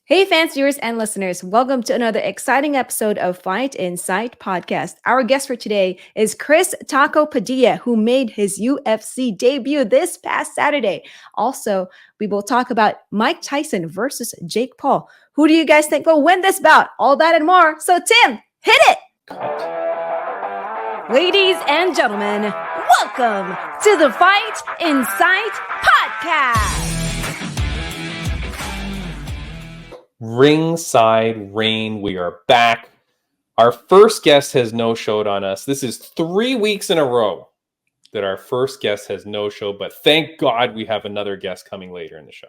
Hey, fans, viewers, and listeners. Welcome to another exciting episode of Fight Insight Podcast. Our guest for today is Chris Taco Padilla, who made his UFC debut this past Saturday. Also, we will talk about Mike Tyson versus Jake Paul. Who do you guys think will win this bout? All that and more. So, Tim, hit it! Ladies and gentlemen, welcome to the Fight Insight Podcast. Ringside Raine, we are back. Our first guest has no-showed on us. This is 3 weeks in a row that our first guest has no-show, but thank God we have another guest coming later in the show.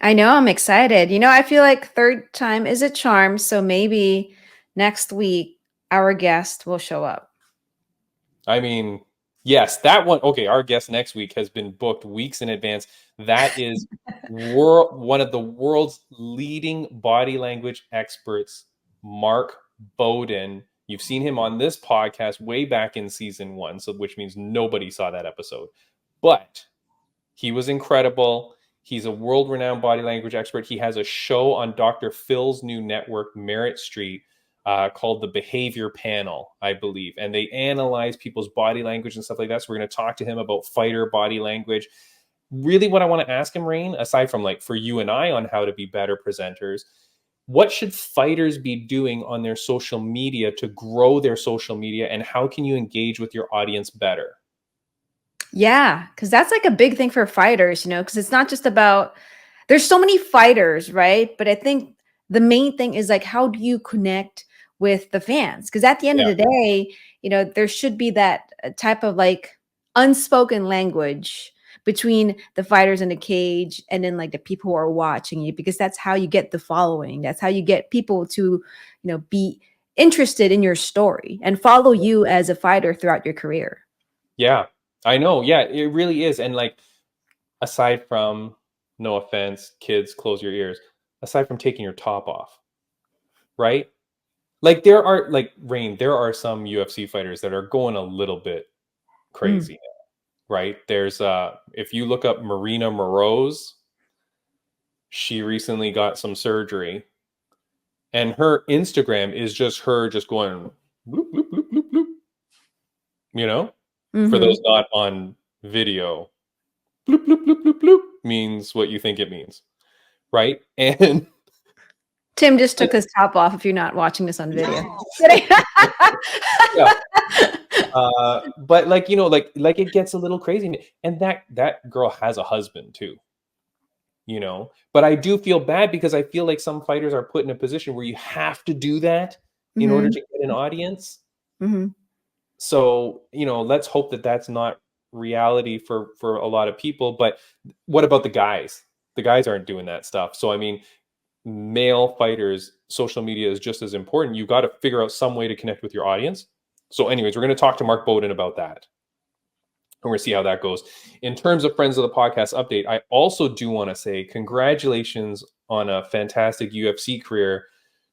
I know, I'm excited. I feel like third time is a charm, so maybe next week our guest will show up. I mean, yes, that one. Okay, our guest next week has been booked weeks in advance. That is one of the world's leading body language experts, Mark Bowden. You've seen him on this podcast way back in season 1, so which means nobody saw that episode. But he was incredible. He's a world-renowned body language expert. He has a show on Dr. Phil's new network, Merit Street, called The Behavior Panel, I believe. And they analyze people's body language and stuff like that. So we're going to talk to him about fighter body language. Really what I want to ask him, Raine, aside from like for you and I on how to be better presenters, what should fighters be doing on their social media to grow their social media? And how can you engage with your audience better? Yeah, because that's like a big thing for fighters, because it's not just about, there's so many fighters, right? But I think the main thing is like, how do you connect with the fans? Because at the end of the day, there should be that type of like unspoken language between the fighters in the cage and then like the people who are watching you, because that's how you get the following. That's how you get people to, be interested in your story and follow you as a fighter throughout your career. Yeah, I know. Yeah, it really is. And like, aside from, no offense, kids, close your ears, aside from taking your top off, right? Like there are some UFC fighters that are going a little bit crazy now, right? There's if you look up Marina Moroz, she recently got some surgery, and her Instagram is just her just going bloop, bloop, bloop, bloop, bloop. For those not on video, bloop, bloop, bloop, bloop, bloop means what you think it means, right? And Tim just took his top off if you're not watching this on video. Yeah. But like, like it gets a little crazy. And that girl has a husband too, but I do feel bad because I feel like some fighters are put in a position where you have to do that in order to get an audience. So, let's hope that that's not reality for a lot of people. But what about the guys? The guys aren't doing that stuff. So, I mean, male fighters, social media is just as important. You've got to figure out some way to connect with your audience. So anyways, we're going to talk to Mark Bowden about that. And we're going to see how that goes. In terms of Friends of the Podcast update, I also do want to say congratulations on a fantastic UFC career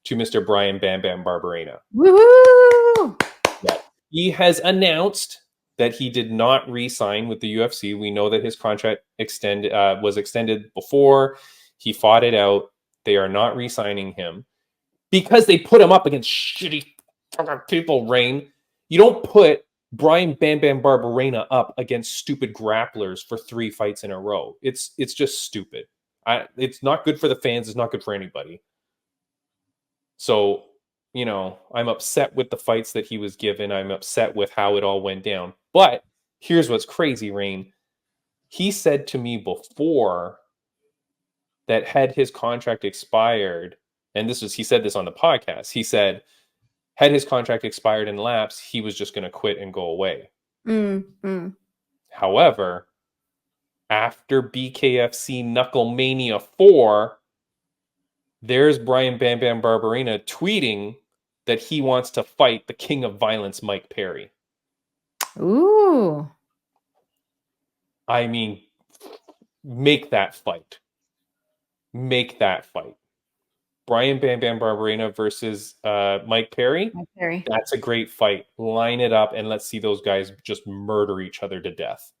to Mr. Brian Bam Bam Barbarena. Woohoo! Yeah. He has announced that he did not re-sign with the UFC. We know that his contract was extended before. He fought it out. They are not re-signing him because they put him up against shitty people, Raine. You don't put Brian Bam Bam Barbarena up against stupid grapplers for 3 fights in a row. It's just stupid. It's not good for the fans. It's not good for anybody. So, I'm upset with the fights that he was given. I'm upset with how it all went down. But here's what's crazy, Raine. He said to me before that had his contract expired, and he said this on the podcast, he said, had his contract expired and lapsed, he was just going to quit and go away. However, after BKFC Knucklemania 4, there's Brian Bam Bam Barbarena tweeting that he wants to fight the king of violence, Mike Perry. Ooh. I mean, make that fight. Make that fight. Brian Bam Bam Barbarena versus Mike Perry. That's a great fight. Line it up and let's see those guys just murder each other to death.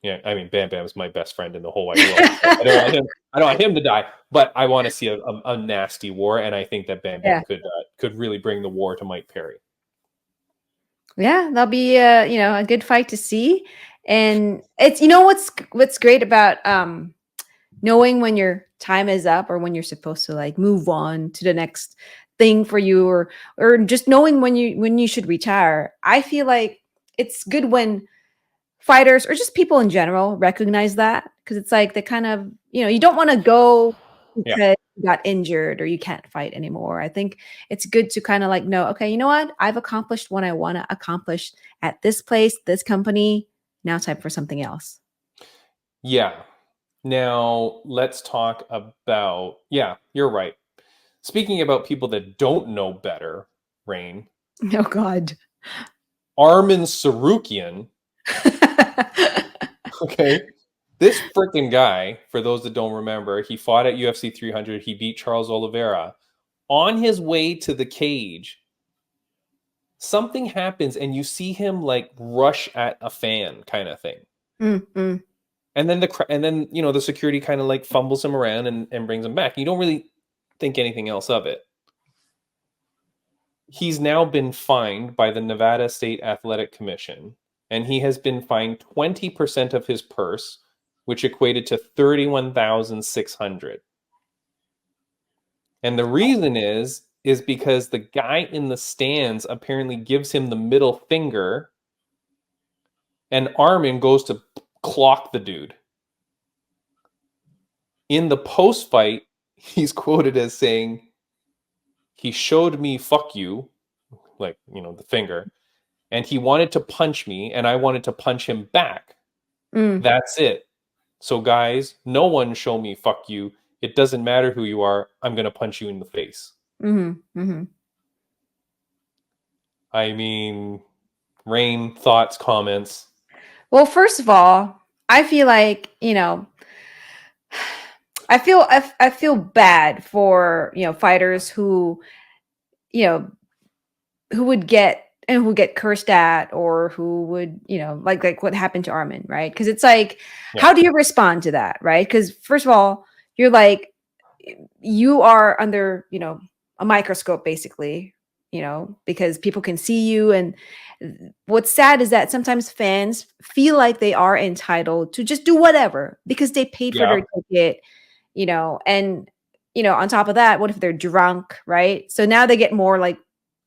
Yeah, I mean, Bam Bam is my best friend in the whole wide world. I don't want him to die, but I want to see a nasty war, and I think that Bam Bam could really bring the war to Mike Perry. Yeah, that'll be a good fight to see. And it's what's great about knowing when your time is up or when you're supposed to like move on to the next thing for you, or just knowing when you should retire. I feel like it's good when fighters or just people in general recognize that, because it's like the kind of, you don't want to go Yeah. because you got injured or you can't fight anymore. I think it's good to kind of like know, okay, you know what? I've accomplished what I want to accomplish at this place, this company. Now time for something else. Yeah. Now let's talk about, yeah, you're right. Speaking about people that don't know better, Raine, Oh God. Arman Tsarukyan, okay? This freaking guy, for those that don't remember, he fought at UFC 300. He beat Charles Oliveira. On his way to the cage, something happens and you see him like rush at a fan kind of thing. Mm-mm. And then the security kind of like fumbles him around and brings him back. You don't really think anything else of it. He's now been fined by the Nevada State Athletic Commission, and he has been fined 20% of his purse, which equated to $31,600. And the reason is because the guy in the stands apparently gives him the middle finger, and Arman goes to clock the dude. In the post fight, he's quoted as saying, "He showed me fuck you," like, the finger, and he wanted to punch me, and I wanted to punch him back. That's it. So guys, no one show me fuck you. It doesn't matter who you are. I'm going to punch you in the face. Mm-hmm. Mm-hmm. I mean, Raine, thoughts, comments? Well, first of all, I feel like, I feel bad for, fighters you know, who would get cursed at, or who would, like what happened to Armin, right? Because it's like, how do you respond to that, right? Because first of all, you're like, you are under, a microscope, basically, because people can see you. And what's sad is that sometimes fans feel like they are entitled to just do whatever because they paid for their ticket, and on top of that, what if they're drunk, right? So now they get more like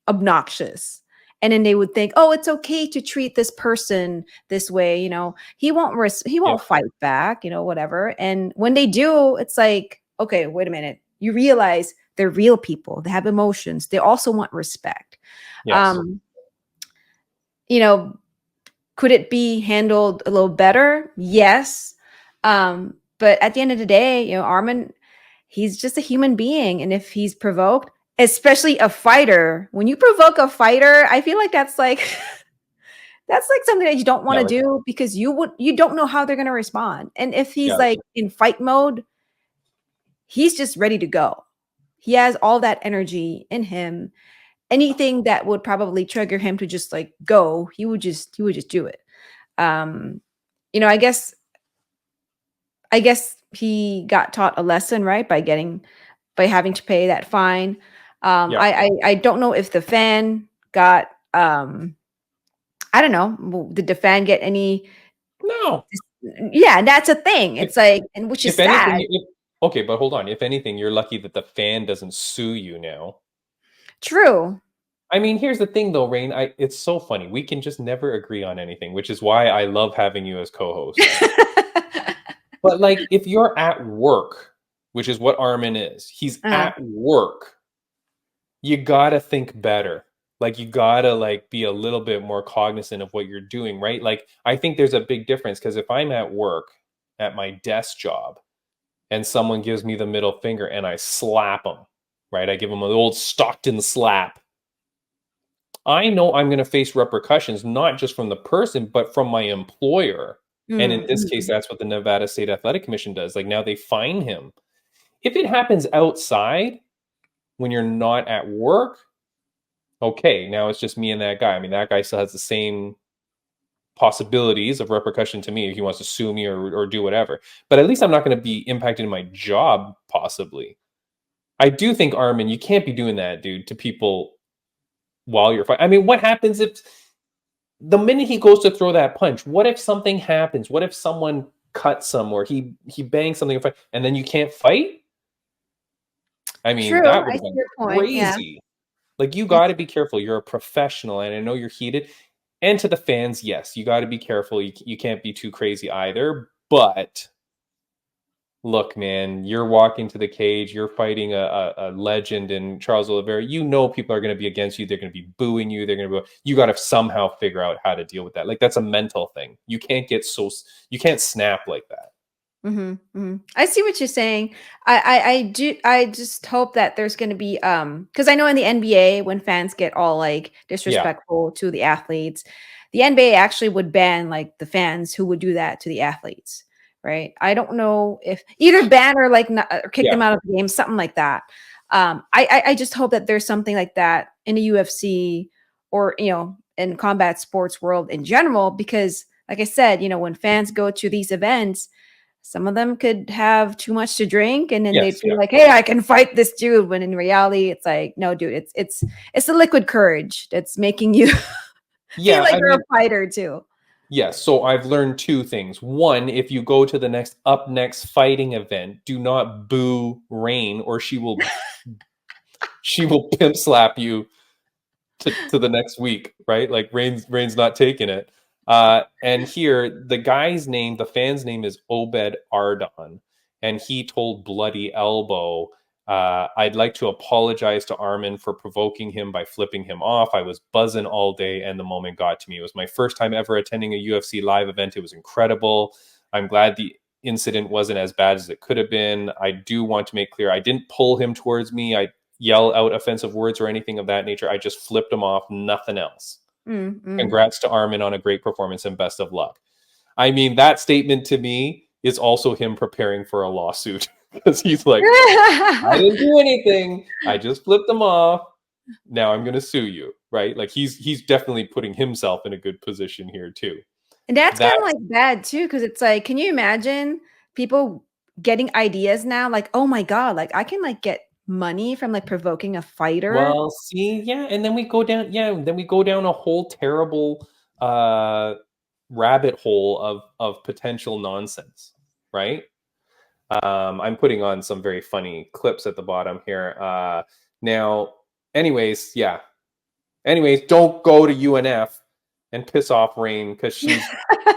obnoxious, and then they would think, oh, it's okay to treat this person this way, he won't fight back, whatever. And when they do, it's like, okay, wait a minute, you realize they're real people, they have emotions, they also want respect. Yes. you know could it be handled a little better? Yes. But at the end of the day, Armin, he's just a human being. And if he's provoked, especially a fighter, when you provoke a fighter, I feel like that's like that's like something that you don't want to do, because you don't know how they're going to respond. And if he's like in fight mode, he's just ready to go. He has all that energy in him. Anything that would probably trigger him to just like go, he would just do it. I guess he got taught a lesson, right? By having to pay that fine. I don't know if the fan got, I don't know. Did the fan get any? No. Yeah, that's a thing. It's like, and which is sad. Okay, but hold on. If anything, you're lucky that the fan doesn't sue you now. True. I mean, here's the thing though, Raine. It's so funny. We can just never agree on anything, which is why I love having you as co-host. But like, if you're at work, which is what Armin is, he's at work, you gotta think better. Like, you gotta like be a little bit more cognizant of what you're doing, right? Like, I think there's a big difference, because if I'm at work at my desk job and someone gives me the middle finger and I slap them, right? I give them an old Stockton slap. I know I'm going to face repercussions, not just from the person, but from my employer. And in this case, that's what the Nevada State Athletic Commission does. Like, now they fine him. If it happens outside when you're not at work, okay, now it's just me and that guy. I mean, that guy still has the same possibilities of repercussion to me if he wants to sue me or do whatever. But at least I'm not going to be impacted in my job, possibly. I do think, Arman, you can't be doing that, dude, to people while you're fighting. I mean, what happens if the minute he goes to throw that punch, what if something happens? What if someone cuts him or he bangs something and then you can't fight? I mean, True. that would I have see been your point. Yeah. crazy. Like, you got to be careful. You're a professional, and I know you're heated. And to the fans, yes, you got to be careful. You can't be too crazy either. But look, man, you're walking to the cage. You're fighting a legend in Charles Oliveira. You know people are going to be against you. They're going to be booing you. They're going to be. You got to somehow figure out how to deal with that. Like, that's a mental thing. You can't you can't snap like that. I see what you're saying. I do. I just hope that there's going to be because I know in the NBA when fans get all like Yeah. disrespectful to the athletes, the NBA actually would ban like the fans who would do that to the athletes, right? I don't know if either ban or like not, or kick them out of the game, something like that. I just hope that there's something like that in the UFC or in combat sports world in general, because like I said, when fans go to these events, some of them could have too much to drink and then they'd feel like, hey, I can fight this dude. When in reality, it's like, no, dude, it's the liquid courage that's making you feel like you're a fighter too. Yes. So I've learned two things. One, if you go to the next fighting event, do not boo Raine or she will pimp slap you to the next week, right? Like Raine's not taking it. And here, the fan's name is Obed Ardon, and he told Bloody Elbow, I'd like to apologize to Arman for provoking him by flipping him off. I was buzzing all day, and the moment got to me. It was my first time ever attending a UFC live event. It was incredible. I'm glad the incident wasn't as bad as it could have been. I do want to make clear, I didn't pull him towards me. I yell out offensive words or anything of that nature. I just flipped him off, nothing else. Congrats to Arman on a great performance and best of luck. I mean, that statement to me is also him preparing for a lawsuit because he's like, I didn't do anything. I just flipped him off. Now I'm going to sue you, right? Like he's definitely putting himself in a good position here too. And that's kind of like bad too, because it's like, can you imagine people getting ideas now? Like, oh my God, like I can like get money from like provoking a fighter. Well, see, yeah, and then we go down, a whole terrible rabbit hole of potential nonsense, right? I'm putting on some very funny clips at the bottom here. Now, anyways, don't go to UNF and piss off Raine because she's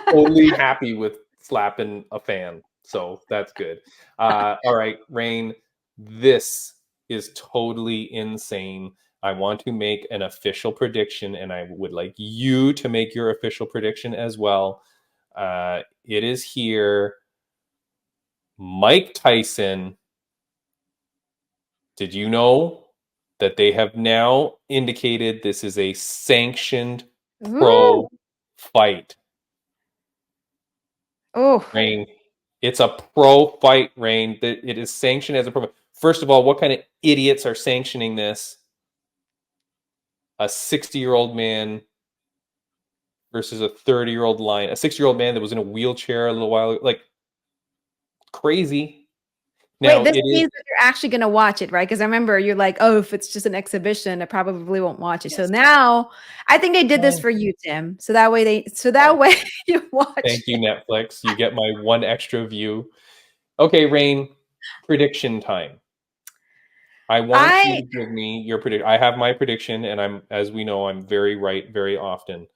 totally happy with slapping a fan. So that's good. All right, Raine, this is totally insane. I want to make an official prediction, and I would like you to make your official prediction as well. It is here. Mike Tyson. Did you know that they have now indicated this is a sanctioned pro fight? Oh, Raine, it's a pro fight, Raine. It is sanctioned as a pro fight. First of all, what kind of idiots are sanctioning this? A 60-year-old man versus a 30-year-old lion. A 60-year-old man that was in a wheelchair a little while ago. Like, crazy. Now, wait, this means that you're actually going to watch it, right? Because I remember you're like, oh, if it's just an exhibition, I probably won't watch it. Yes. So now I think they did this for you, Tim. So that way you watch. Thank you, Netflix. You get my one extra view. Okay, Raine, prediction time. I want you to give me your prediction. I have my prediction, and as we know, I'm very right very often.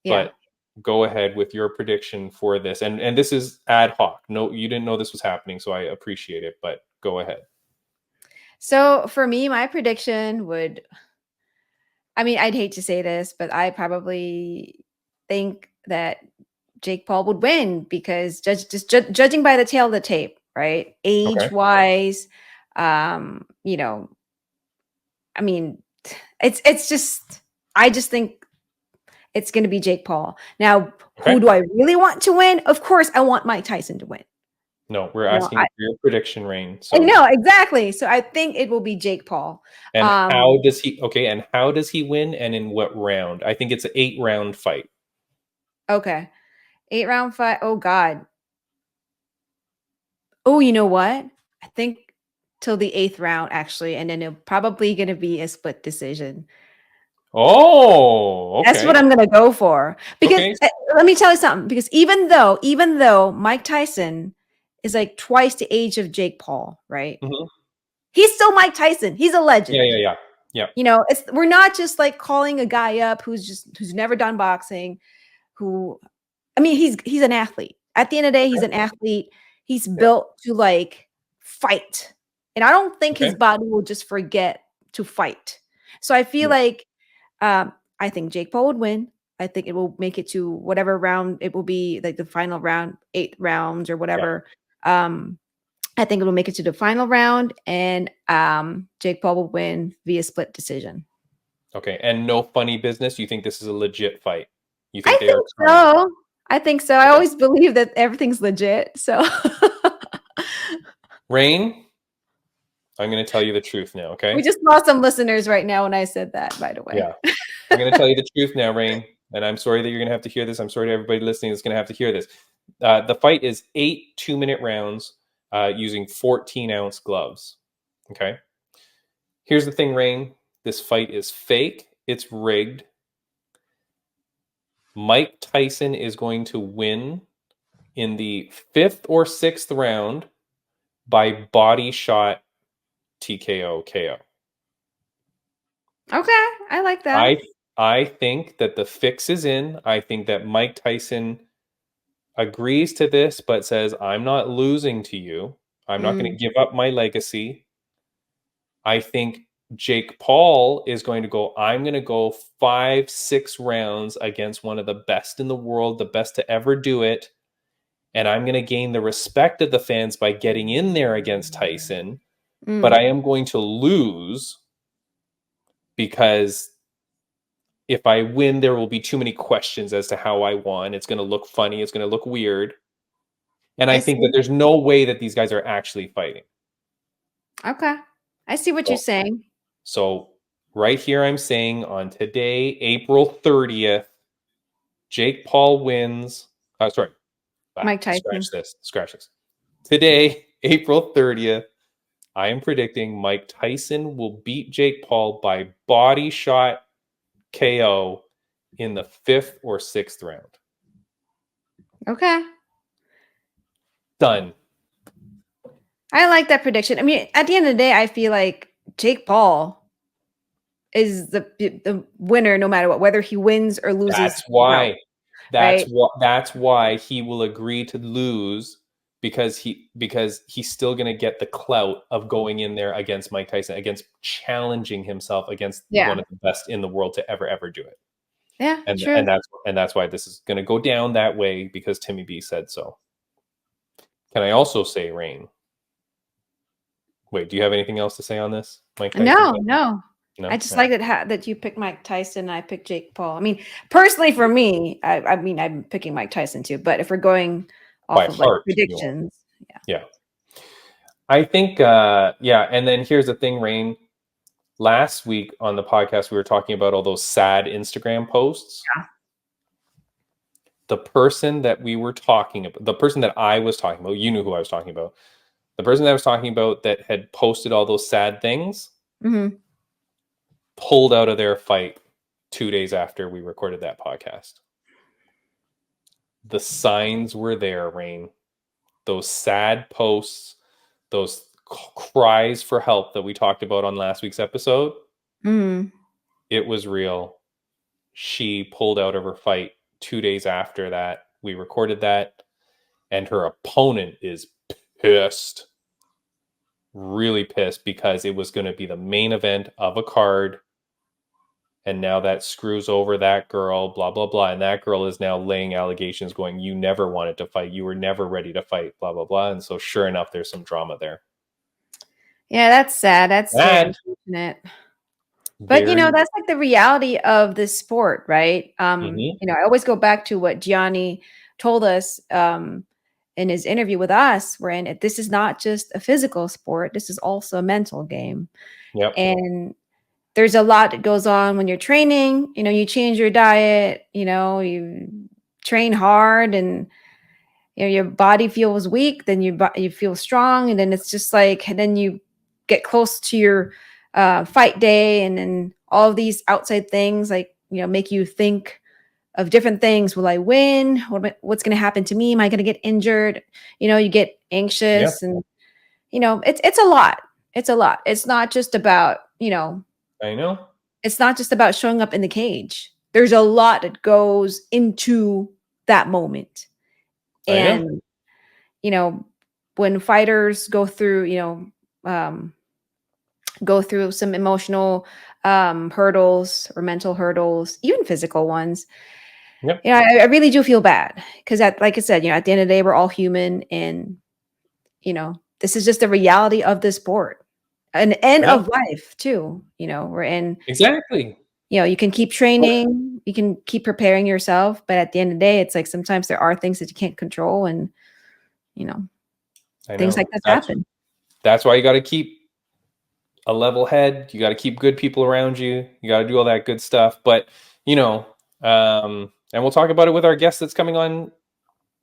Yeah. But go ahead with your prediction for this. And this is ad hoc. No, you didn't know this was happening, so I appreciate it, but go ahead. So for me, my prediction I'd hate to say this, but I probably think that Jake Paul would win because judging by the tail of the tape, right? Age-wise, it's just, I just think it's going to be Jake Paul. Now, who do I really want to win? Of course, I want Mike Tyson to win. No, we're asking for your prediction, Raine. So no, exactly. So I think it will be Jake Paul. And how does he win and in what round? I think it's an 8-round fight. Okay. 8-round fight. Oh God. Oh, you know what? I think till the 8th round actually, and then it'll probably gonna be a split decision. Oh, That's okay. what I'm gonna go for. Because Okay. let me tell you something. Because even though Mike Tyson is like twice the age of Jake Paul, right? Mhm. He's still Mike Tyson. He's a Yeah, legend. yeah, yeah. Yeah. You know, we're not just like calling a guy up who's never done boxing, who I mean, he's an athlete. At the end of the day, he's Okay. an athlete. He's Yeah. built to like fight. And I don't think his Okay. body will just forget to fight. So I feel Yeah. like I think Jake Paul would win. I think it will make it to whatever round it will be, like the final round, 8 rounds or Yeah. whatever. I think it will make it to the final round, and Jake Paul will win via split decision. Okay. And no funny business. You think this is a legit fight? You think I they are think trying? so. I think so. I Okay. always believe that everything's legit. So Rain, I'm going to tell you the truth now. we Okay. just lost some listeners right now when I said that, by the way. Yeah. I'm going to tell you the truth now, Rain. And I'm sorry that you're going to have to hear this. I'm sorry to everybody listening that's going to have to hear this. The fight is 8 2-minute rounds using 14-ounce gloves. Okay. Here's the thing, Rain. This fight is fake. It's rigged. Mike Tyson is going to win in the 5th or 6th round by body shot TKO KO. Okay, I like that. I think that the fix is in. I think that Mike Tyson agrees to this, but says, I'm not losing to you. I'm not going Mm, to give up my legacy. I think Jake Paul is going to go, I'm going to go 5-6 rounds against one of the best in the world, the best to ever do it. And I'm going to gain the respect of the fans by getting in there against Tyson. But mm. I am going to lose because if I win, there will be too many questions as to how I won. It's going to look funny. It's going to look weird. And I I think that see. there's no way that these guys are actually fighting. Okay. I see what you're So, saying. so right here, I'm saying on today, April 30th, Jake Paul wins. Oh, sorry. Mike Scratch Tyson. this. Scratch this. Today, April 30th, I am predicting Mike Tyson will beat Jake Paul by body shot KO in the 5th or 6th round. Okay. Done. I like that prediction. I mean, at the end of the day, I feel like Jake Paul is the winner no matter what, whether he wins or loses That's the belt, why. right? That's why he will agree to lose because he's still going to get the clout of going in there against Mike Tyson, against challenging himself against Yeah. one of the best in the world to ever do it. Yeah, And true. that's why this is going to go down that way because Timmy B said so. Can I also say, Rain? Wait, do you have anything else to say on this, Mike Tyson? No, no. No. I just All like right. that you picked Mike Tyson and I picked Jake Paul. I mean, personally for me, I mean I'm picking Mike Tyson too, but if we're going By off of like heart, you are. predictions, yeah. Yeah. I think, yeah. And then here's the thing, Rain. Last week on the podcast, we were talking about all those sad Instagram posts. Yeah. The person that we were talking about, the person that I was talking about, you knew who I was talking about. The person that I was talking about that had posted all those sad things Mm-hmm. pulled out of their fight 2 days after we recorded that podcast. The signs were there, Rain. Those sad posts, those cries for help that we talked about on last week's episode, Mm-hmm. it was real. She pulled out of her fight 2 days after that. We recorded that, and her opponent is pissed. Really pissed because it was going to be the main event of a card. And now that screws over that girl, blah, blah, blah. And that girl is now laying allegations going, you never wanted to fight. You were never ready to fight, blah, blah, blah. And so sure enough, there's some drama there. Yeah, that's sad. That's very And unfortunate. But you very, know, that's like the reality of this sport, right? Mhm. You know, I always go back to what Gianni told us in his interview with us, wherein this is not just a physical sport, this is also a mental game. Yep. And there's a lot that goes on when you're training. You know, you change your diet, you know, you train hard and your body feels weak, then you feel strong, and then it's just like, and then you get close to your fight day, and then all of these outside things like make you think of different things. Will I win? What's going to happen to me? Am I going to get injured? You get Yeah, anxious, and it's a lot. It's a lot. It's not just about I know. it's not just about showing up in the cage. There's a lot that goes into that moment. I know. And you know, when fighters um, go through some emotional hurdles or mental hurdles, even physical ones, Yep. I really do feel bad because, like I said, at the end of the day, we're all human, and this is just the reality of the sport and end Yeah. of life too. We're in. Exactly. You can keep training, you can keep preparing yourself, but at the end of the day, it's like sometimes there are things that you can't control, and you know I things know. like this happen. That's why you got to keep a level head. You got to keep good people around you. You got to do all that good stuff. But and we'll talk about it with our guest that's coming on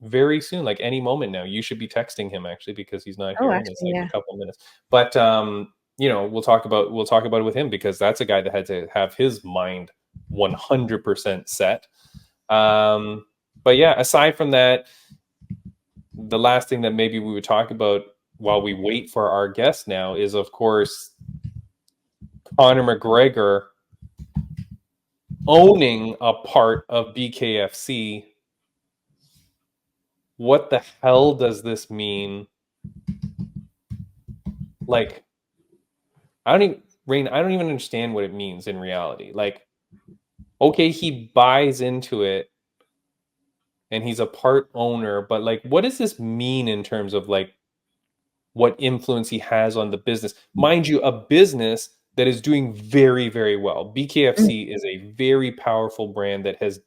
very soon, like any moment now. You should be texting him actually because he's not Oh, here and it's actually, like yeah. a couple of minutes. But we'll talk about it with him because that's a guy that had to have his mind 100% set. But yeah, aside from that, the last thing that maybe we would talk about while we wait for our guest now is, of course, Conor McGregor owning a part of BKFC. What the hell does this mean? Like, Raine, I don't even understand what it means in reality. Like, okay, he buys into it and he's a part owner, but like, what does this mean in terms of like what influence he has on the business? Mind you, a business that is doing very, very well. Mm, BKFC is a very powerful brand that has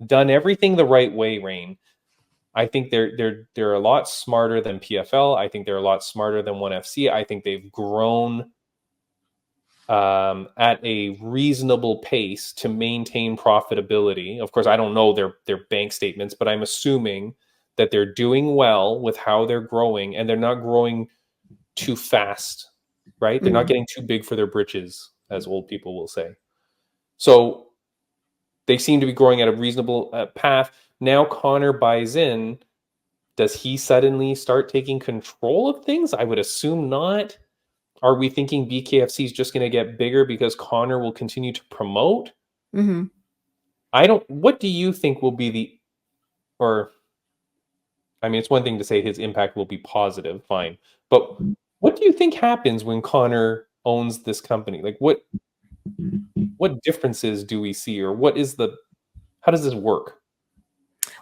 done everything the right way, Raine. I think they're a lot smarter than PFL. I think they're a lot smarter than ONE FC. I think they've grown at a reasonable pace to maintain profitability. Of course, I don't know their bank statements, but I'm assuming that they're doing well with how they're growing, and they're not growing too fast, right? They're not mm. getting too big for their britches, as old people will say. So they seem to be growing at a reasonable path. Now Conor buys in. Does he suddenly start taking control of things? I would assume not. Are we thinking BKFC is just going to get bigger because Conor will continue to promote? Mhm. What do you think will be or I mean, it's one thing to say his impact will be positive, fine. But what do you think happens when Conor owns this company? Like what differences do we see, or how does this work?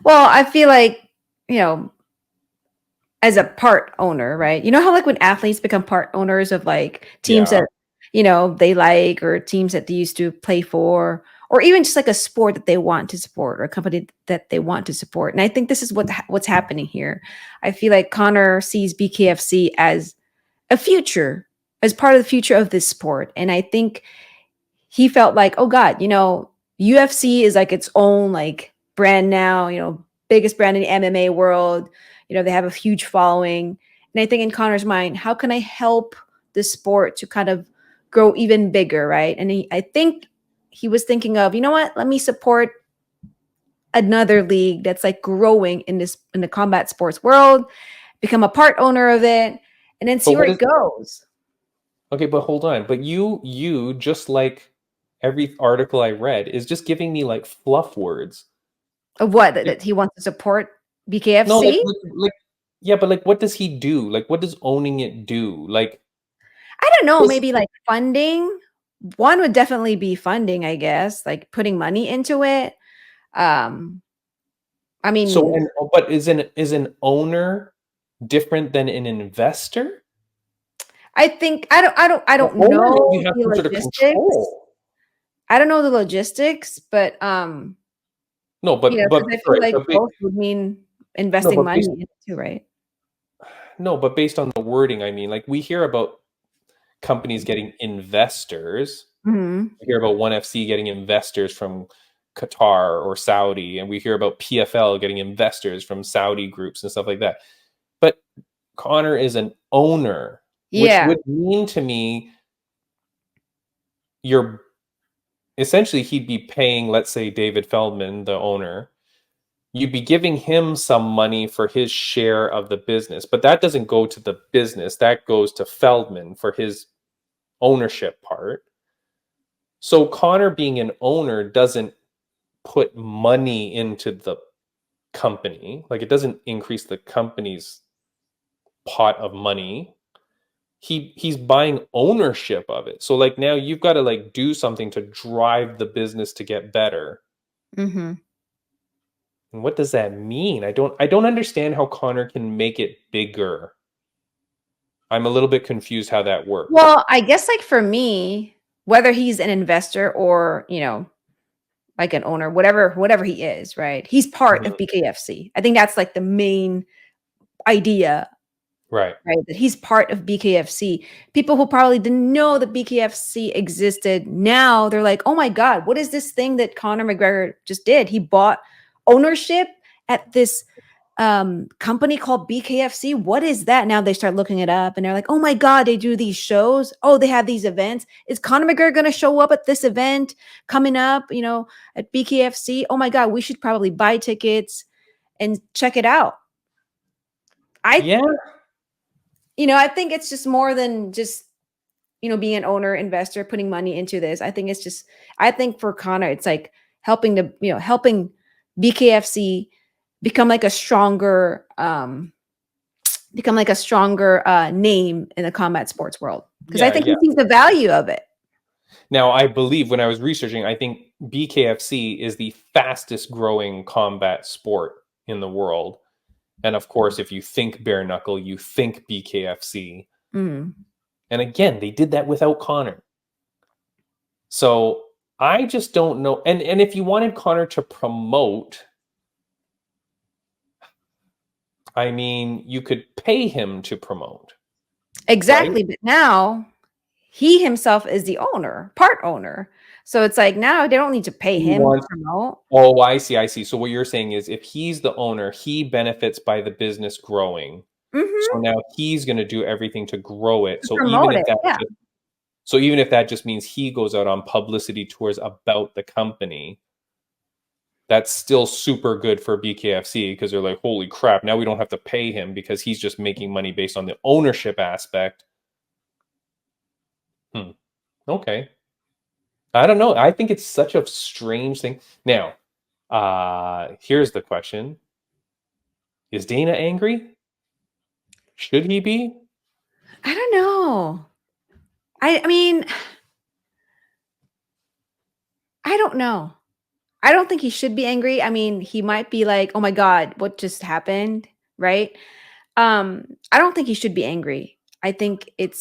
Well, I feel like, you know, as a part owner, right? You know how like when athletes become part owners of like teams Yeah. that, they like, or teams that they used to play for, or even just like a sport that they want to support or a company that they want to support. And I think this is what's happening here. I feel like Connor sees BKFC as a future, as part of the future of this sport. And I think he felt like, oh God, UFC is like its own like brand now, biggest brand in the MMA world. They have a huge following. And I think in Connor's mind, how can I help the sport to kind of grow even bigger, right? And I think he was thinking of, you know what, let me support another league that's like growing in the combat sports world, become a part owner of it, and then But see where what it is goes. Okay, but hold on. But you just like every article I read is just giving me like fluff words. Of what? That Like, that he wants to support no, BKFC? yeah, but like what does he do? Like what does owning it do? Like I don't know, this maybe like funding. One would definitely be funding, I guess, like putting money into it. Um, I so mean, and but is an owner different than an investor? I think I The don't owner maybe know has the some sort of logistics. control. I don't know the logistics, but No, but because I all feel right, like both would mean no, investing but money based in it too, right? no, but based on the wording, I mean, like we hear about companies getting investors. Hmm. We hear about ONE FC getting investors from Qatar or Saudi, and we hear about PFL getting investors from Saudi groups and stuff like that. But Conor is an owner, which Yeah. would mean to me you're essentially, he'd be paying, let's say, David Feldman, the owner, you'd be giving him some money for his share of the business, but that doesn't go to the business. That goes to Feldman for his ownership part. So Conor being an owner doesn't put money into the company. Like, it doesn't increase the company's pot of money. He's buying ownership of it. So like now you've got to like do something to drive the business to get better. Mm-hmm. And what does that mean? I don't understand how Conor can make it bigger. I'm a little bit confused how that works. Well, I guess like for me, whether he's an investor or, you know, like an owner, whatever he is, right? He's part of BKFC. I think that's like the main idea, Right. right? That he's part of BKFC. People who probably didn't know that BKFC existed, now they're like, oh my God, what is this thing that Conor McGregor just did? He bought ownership at this company called BKFC. What is that? Now they start looking it up and they're like, oh my God, they do these shows. Oh, they have these events. Is Conor McGregor going to show up at this event coming up, you know, at BKFC? Oh my God, we should probably buy tickets and check it out. Yeah. You know, I think it's just more than just, you know, being an owner, investor, putting money into this. I think it's just, I think for Conor, it's like helping BKFC become like a stronger, name in the combat sports world. Because I think he sees the value of it. Now, I believe when I was researching, I think BKFC is the fastest growing combat sport in the world. And of course, if you think bare knuckle, you think BKFC. Mm. And again, they did that without Conor. So I just don't know. And if you wanted Conor to promote, I mean, you could pay him to promote. Exactly. Right? But now he himself is the owner, part owner. So it's like now they don't need to pay him to promote. Oh, I see. So what you're saying is if he's the owner, he benefits by the business growing. So Mm-hmm. now he's going to do everything to grow it. To promote it. Yeah. Even if that just means he goes out on publicity tours about the company, that's still super good for BKFC because they're like, holy crap, now we don't have to pay him because he's just making money based on the ownership aspect. Okay. I don't know. I think it's such a strange thing. Now, here's the question. Is Dana angry? Should he be? I don't know. I mean, I don't know. I don't think he should be angry. I mean, he might be like, "Oh my God, what just happened?" Right? I don't think he should be angry. I think it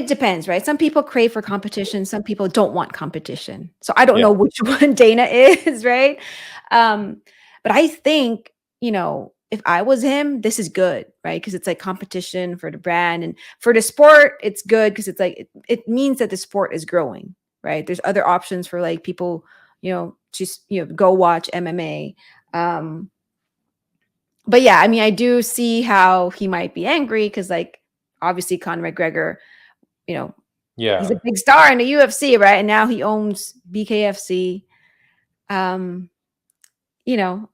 depends, right? Some people crave for competition, some people don't want competition. So I don't Yeah. know which one Dana is, right? But I think, you know, if I was him, this is good, right? Because it's like competition for the brand and for the sport, it's good because it's like it means that the sport is growing, right? There's other options for like people, you know, just go watch MMA. But yeah, I mean, I do see how he might be angry because like obviously Conor McGregor, you know, he's Yeah. a big star in the UFC, right? And now he owns BKFC. You know,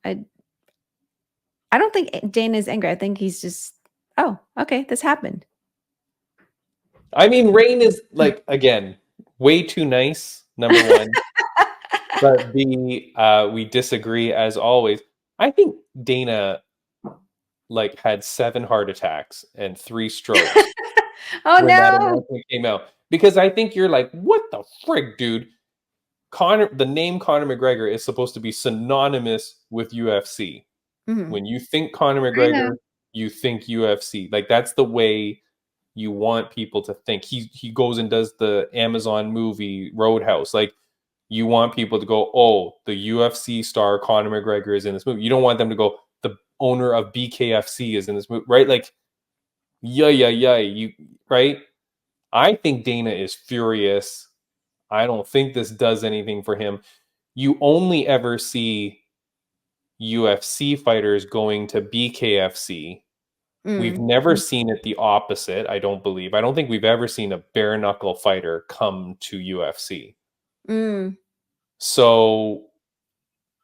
I don't think Dana's angry. I think he's just, oh, okay, this happened. I mean, Raine is like, again, way too nice, number one. But B, we disagree as always. I think Dana like had 7 heart attacks and 3 strokes Oh when that no. announcement came out. Because I think you're like, what the frig, dude? The name Conor McGregor is supposed to be synonymous with UFC. Mhm. When you think Conor I know. McGregor, you think UFC. Like that's the way you want people to think. He goes and does the Amazon movie Roadhouse. Like you want people to go, oh, the UFC star Conor McGregor is in this movie. You don't want them to go, the owner of BKFC is in this movie, right? Like, yeah, you right. I think Dana is furious. I don't think this does anything for him. You only ever see UFC fighters going to BKFC. We've never seen it the opposite, I don't believe. I don't think we've ever seen a bare knuckle fighter come to UFC. So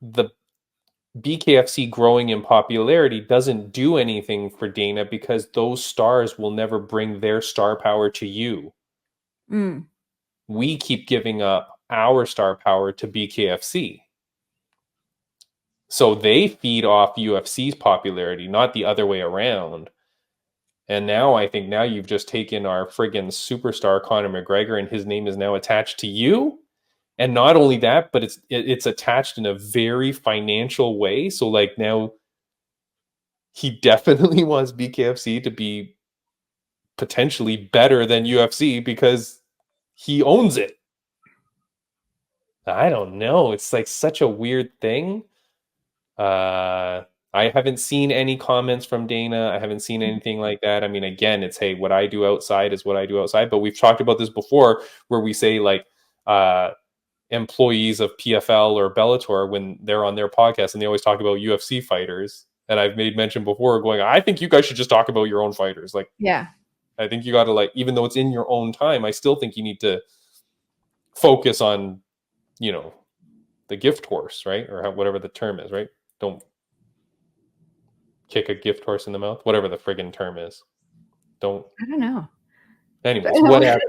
the BKFC growing in popularity doesn't do anything for Dana because those stars will never bring their star power to you. We keep giving up our star power to BKFC. So they feed off UFC's popularity, not the other way around. And now I think now you've just taken our friggin' superstar Conor McGregor and his name is now attached to you. And not only that, but it's attached in a very financial way. So like now he definitely wants BKFC to be potentially better than UFC because he owns it. I don't know. It's like such a weird thing. I haven't seen any comments from Dana. I haven't seen anything like that. I mean, again, it's, hey, what I do outside is what I do outside. But we've talked about this before where we say like employees of PFL or Bellator when they're on their podcast and they always talk about UFC fighters. And I've made mention before going, I think you guys should just talk about your own fighters. Like, Yeah. I think you got to like, even though it's in your own time, I still think you need to focus on, you know, the gift horse, right? Or whatever the term is, right? Don't kick a gift horse in the mouth, whatever the friggin' term is. I don't know. Anyways, whatever.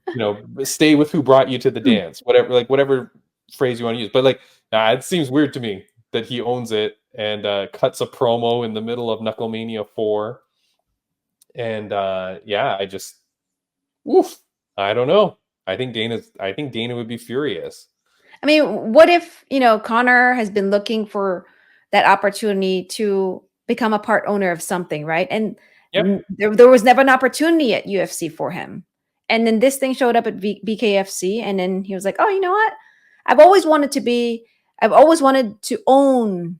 You know, stay with who brought you to the dance. Whatever phrase you want to use. But like, it seems weird to me that he owns it and cuts a promo in the middle of Knucklemania 4. And yeah, I just, I don't know. I think Dana would be furious. I mean, what if, you know, Conor has been looking for that opportunity to become a part owner of something, right? And there was never an opportunity at UFC for him. And then this thing showed up at BKFC. And then he was like, oh, you know what? I've always wanted to own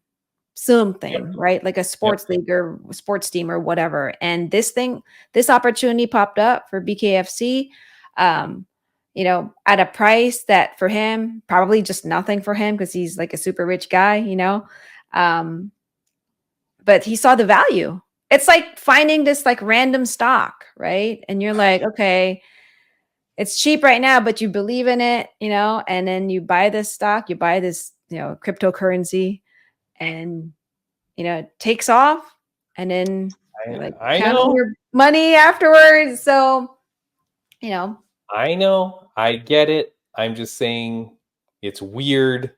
something, right? Like a sports league or sports team or whatever. And this opportunity popped up for BKFC. You know, at a price that for him, probably just nothing for him because he's like a super rich guy, you know. But he saw the value. It's like finding this like random stock, right? And you're like, okay, it's cheap right now, but you believe in it, you know, and then you buy this stock, you buy this, you know, cryptocurrency, and you know, it takes off, and then like counting your money afterwards. So, you know. I know. I get it. I'm just saying it's weird.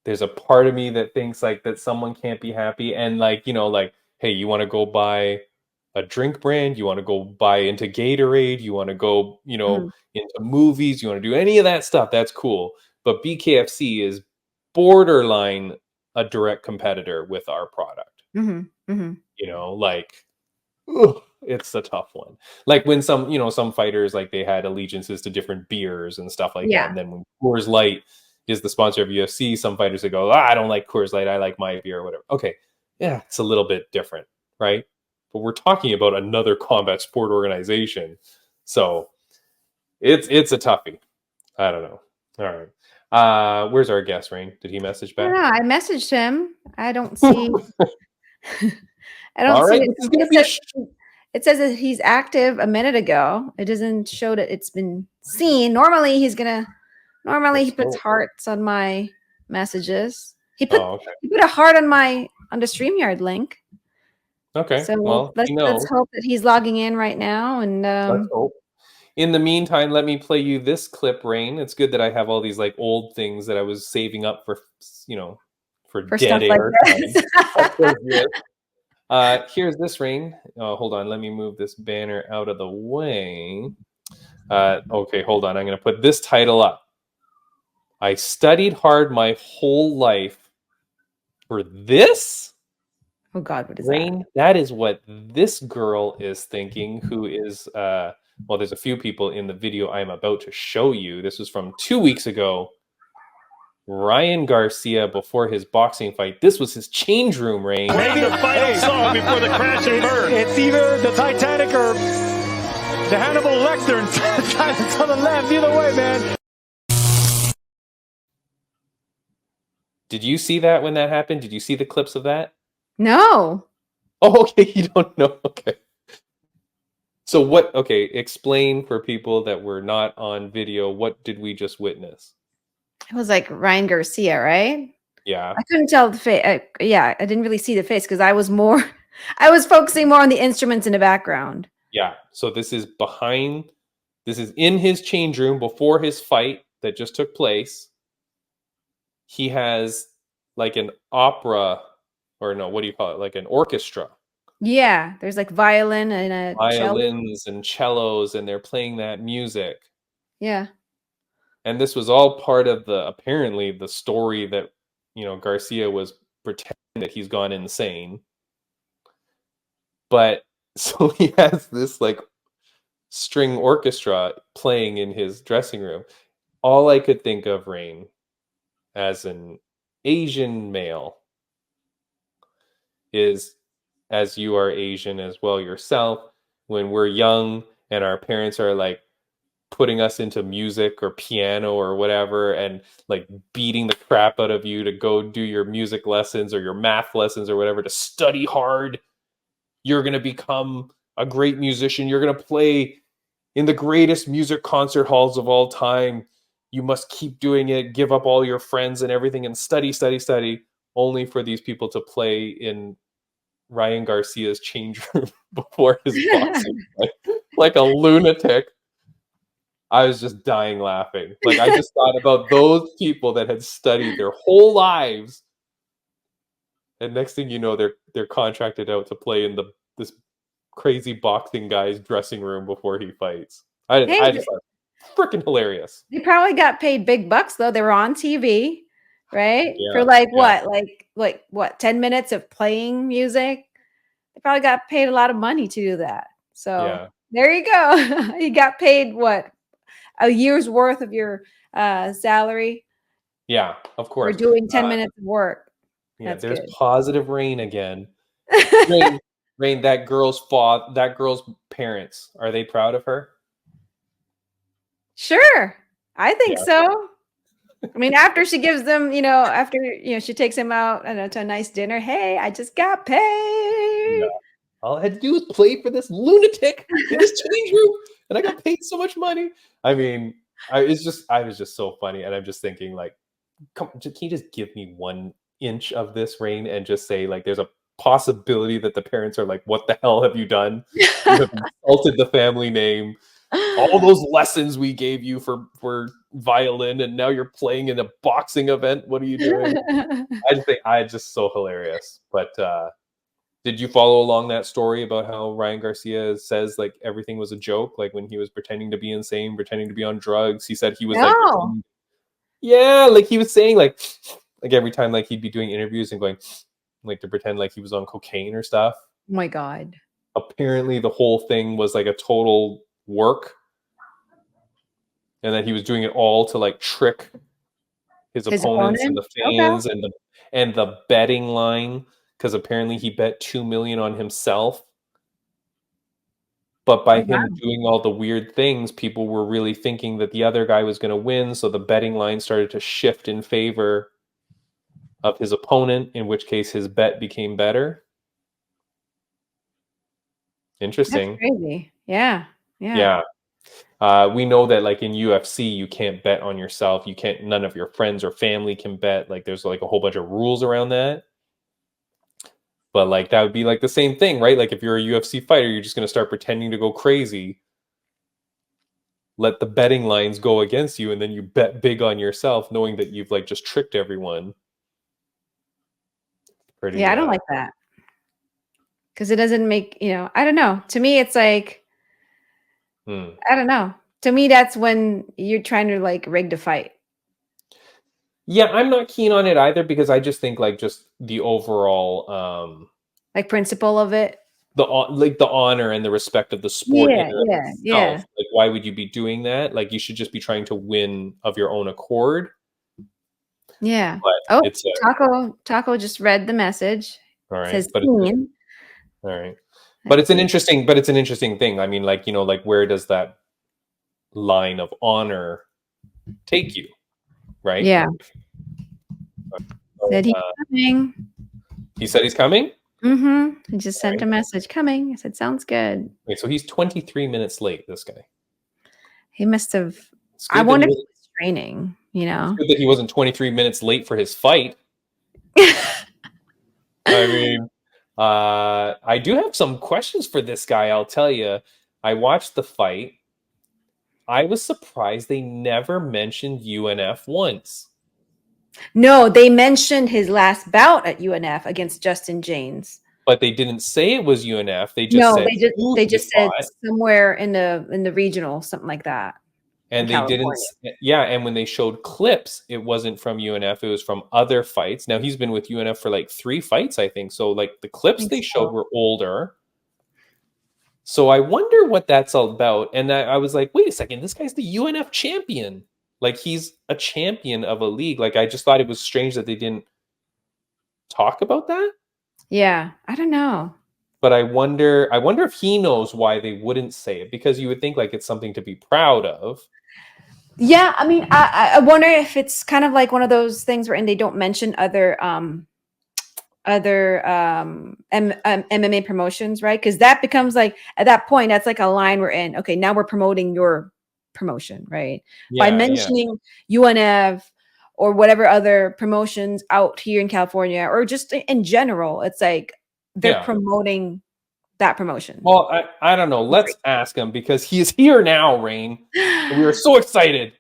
There's a part of me that thinks like that someone can't be happy. And like, you know, like, hey, you want to go buy a drink brand? You want to go buy into Gatorade? You want to go, you know, into movies? You want to do any of that stuff? That's cool. But BKFC is borderline a direct competitor with our product. You know, like, it's a tough one. Like when some fighters, like they had allegiances to different beers and stuff like that. And then when Coors Light is the sponsor of UFC, some fighters would go, I don't like Coors Light, I like my beer or whatever. Okay, yeah, it's a little bit different, right? But we're talking about another combat sport organization. So it's a toughie. I don't know. All right. Where's our guest, Raine? Did he message back? Yeah, I messaged him. I don't see I don't see it. It says that he's active a minute ago. It doesn't show that it's been seen. Normally he puts hearts on my messages. He put a heart on the StreamYard link. Okay. So let's hope that he's logging in right now. And let's hope. In the meantime, let me play you this clip, Raine. It's good that I have all these like old things that I was saving up for, you know, for dead air. Here's this, Raine. Hold on. Let me move this banner out of the way. Okay, hold on. I'm going to put this title up. I studied hard my whole life for this. Oh God, what is Raine? That is what this girl is thinking, who is, well, there's a few people in the video I'm about to show you. This was from 2 weeks ago. Ryan Garcia before his boxing fight. This was his change room, Raine. Maybe the final song before the crash and burn. It's either the Titanic or to Hannibal Lecter and Tyson to the left. Either way, man. Did you see that when that happened? Did you see the clips of that? No. Oh, okay. You don't know. Okay. So what? Okay, explain for people that were not on video. What did we just witness? It was like Ryan Garcia, right? Yeah. I couldn't tell the face. Yeah, I didn't really see the face because I was focusing more on the instruments in the background. Yeah. So this is in his change room before his fight that just took place. He has like an opera, or no, what do you call it? Like an orchestra. Yeah, there's like violin and a Violins cello. and cellos, and they're playing that music. Yeah. And this was all part of apparently the story that, Garcia was pretending that he's gone insane. But so he has this like string orchestra playing in his dressing room. All I could think of, Raine, as an Asian male, is, as you are Asian as well yourself, when we're young and our parents are like putting us into music or piano or whatever, and like beating the crap out of you to go do your music lessons or your math lessons or whatever, to study hard. You're going to become a great musician. You're going to play in the greatest music concert halls of all time. You must keep doing it, give up all your friends and everything, and study, study, study, only for these people to play in Ryan Garcia's change room before his boxing fight, like a lunatic. I was just dying laughing. Like, I just thought about those people that had studied their whole lives, and next thing you know, they're contracted out to play in this crazy boxing guy's dressing room before he fights. I just thought, freaking hilarious. They probably got paid big bucks though. They were on TV, right? Yeah, For like yeah. what, 10 minutes of playing music? They probably got paid a lot of money to do that. So Yeah. there you go. You got paid what? A year's worth of your salary Yeah, of for course. doing 10 minutes of work. Yeah, That's there's good. positive Raine again. Raine, that girl's parents, are they proud of her? Sure. I think Yeah. so. I mean, after she gives them, after, she takes him out, I don't know, to a nice dinner. Hey, I just got paid. Yeah. All I had to do was play for this lunatic in this change room, and I got paid so much money. I mean, I was just so funny, and I'm just thinking, like, can you just give me 1 inch of this, Raine, and just say, like, there's a possibility that the parents are like, what the hell have you done? You have insulted the family name. All those lessons we gave you for violin, and now you're playing in a boxing event. What are you doing? I just so hilarious. But did you follow along that story about how Ryan Garcia says like everything was a joke? Like when he was pretending to be insane, pretending to be on drugs, he said he was like, yeah, like he was saying like every time like he'd be doing interviews and going like to pretend like he was on cocaine or stuff. Oh my God. Apparently the whole thing was like a total work, and that he was doing it all to like trick his opponents and the fans. Okay. and the betting line, because apparently he bet 2 million on himself. But by him doing all the weird things, people were really thinking that the other guy was going to win, so the betting line started to shift in favor of his opponent, in which case his bet became better. Interesting. That's crazy. Yeah. Yeah. We know that like in UFC, you can't bet on yourself. None of your friends or family can bet. Like there's like a whole bunch of rules around that. But like that would be like the same thing, right? Like if you're a UFC fighter, you're just going to start pretending to go crazy. Let the betting lines go against you, and then you bet big on yourself, knowing that you've like just tricked everyone. I don't like that. Because it doesn't make, I don't know. To me, it's like, I don't know. To me, that's when you're trying to like rig the fight. Yeah, I'm not keen on it either, because I just think like just the overall like principle of it. The honor and the respect of the sport. Yeah. Like, why would you be doing that? Like, you should just be trying to win of your own accord. Yeah. But Taco just read the message. All right. It says but scene. All right. But it's an interesting thing. I mean, like, like where does that line of honor take you? Right? Yeah. So, Said he's coming. he said he's coming? He just sent a message coming. I said, sounds good. Wait, so he's 23 minutes late, this guy. He must have. I wonder if he was training, It's good that he wasn't 23 minutes late for his fight. I mean, I do have some questions for this guy, I'll tell you. I watched the fight. I was surprised they never mentioned UNF once. No, they mentioned his last bout at UNF against Justin James. But they didn't say it was UNF. They just said they just said somewhere in the regional, something like that. And they didn't. Yeah, and when they showed clips, it wasn't from UNF. It was from other fights. Now he's been with UNF for like 3 fights, I think. So like the clips they showed were older. So I wonder what that's all about. And I was like, wait a second, this guy's the UNF champion. Like he's a champion of a league. Like I just thought it was strange that they didn't talk about that. Yeah, I don't know. But I wonder if he knows why they wouldn't say it, because you would think like it's something to be proud of. Yeah, I mean, I wonder if it's kind of like one of those things where they don't mention other MMA promotions, right? Because that becomes like at that point, that's like a line we're in. Okay, now we're promoting your promotion, right? By mentioning UNF or whatever other promotions out here in California or just in general, it's like they're promoting that promotion. Well, I don't know. Let's ask him, because he is here now, Raine. We are so excited.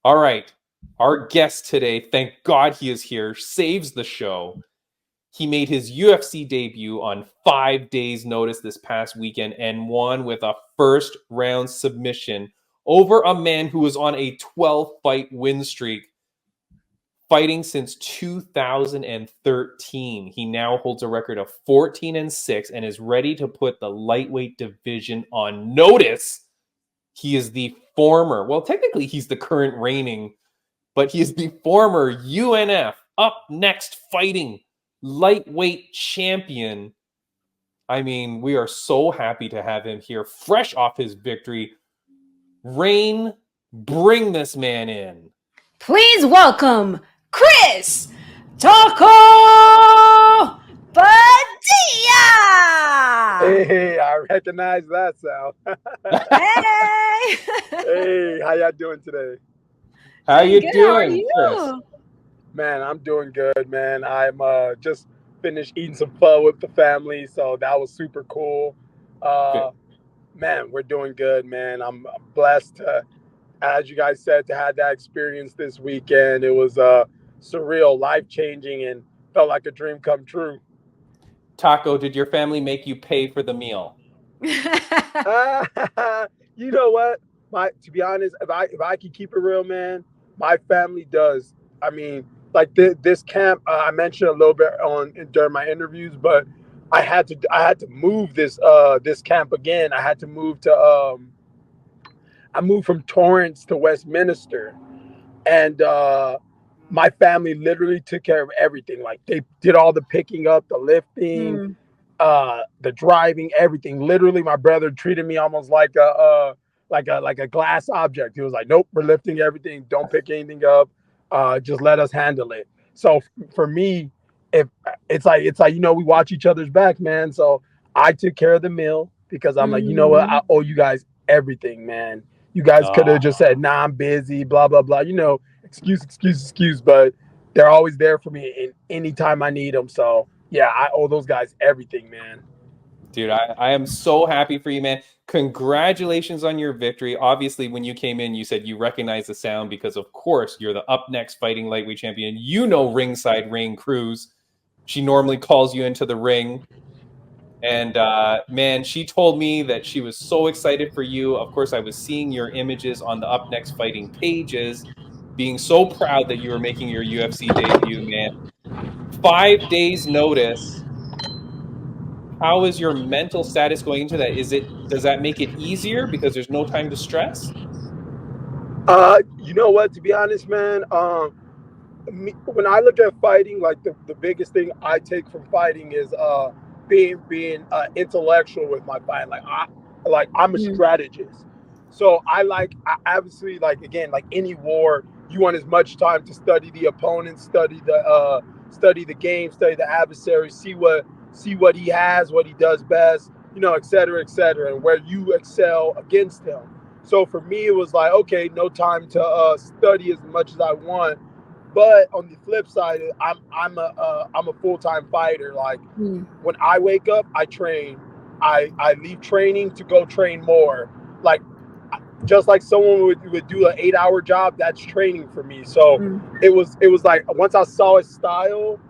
All right. Our guest today, thank God he is here, saves the show. He made his UFC debut on 5 days' notice this past weekend and won with a first-round submission over a man who was on a 12-fight win streak, fighting since 2013. He now holds a record of 14-6 and is ready to put the lightweight division on notice. He is the former, well, technically he's the current reigning, but he is the former UNF Up Next Fighting lightweight champion. I mean, we are so happy to have him here, fresh off his victory. Raine, bring this man in. Please welcome Chris Taco Padilla. Hey, I recognize that sound. Hey. Hey, how y'all doing today? How you doing, how are you? Chris? Man, I'm doing good, man. I'm just finished eating some pho with the family, so that was super cool. Man, we're doing good, man. I'm blessed to, as you guys said, to have that experience this weekend. It was surreal, life-changing, and felt like a dream come true. Taco, did your family make you pay for the meal? You know what? To be honest, if I can keep it real, man, my family does. I mean, like this camp, I mentioned a little bit during my interviews, but I had to move this camp again. I had to move to I moved from Torrance to Westminster, and my family literally took care of everything. Like they did all the picking up, the lifting, the driving, everything. Literally, my brother treated me almost like a glass object. He was like, "Nope, we're lifting everything. Don't pick anything up. Just let us handle it." So for me, if it's like we watch each other's back, man. So I took care of the meal because I'm like, you know what, I owe you guys everything, man. You guys could have just said, "Nah, I'm busy," blah blah blah. Excuse. But they're always there for me in any time I need them. So yeah, I owe those guys everything, man. Dude, I am so happy for you, man. Congratulations on your victory. Obviously, when you came in, you said you recognize the sound because, of course, you're the Up Next Fighting lightweight champion. You know Ringside Raine Cruz. She normally calls you into the ring. And, man, she told me that she was so excited for you. Of course, I was seeing your images on the Up Next Fighting pages, being so proud that you were making your UFC debut, man. 5 days notice. How is your mental status going into that? Does that make it easier because there's no time to stress? You know what? To be honest, man, when I look at fighting, like the biggest thing I take from fighting is being intellectual with my fight. I'm a strategist. So I obviously, like, again, like any war, you want as much time to study the opponent, study the game, study the adversary, see what he has, what he does best, et cetera, and where you excel against him. So for me, it was like, okay, no time to study as much as I want. But on the flip side, I'm a full-time fighter. Like, when I wake up, I train. I leave training to go train more. Like, just like someone would do an 8-hour job, that's training for me. So it was like, once I saw his style,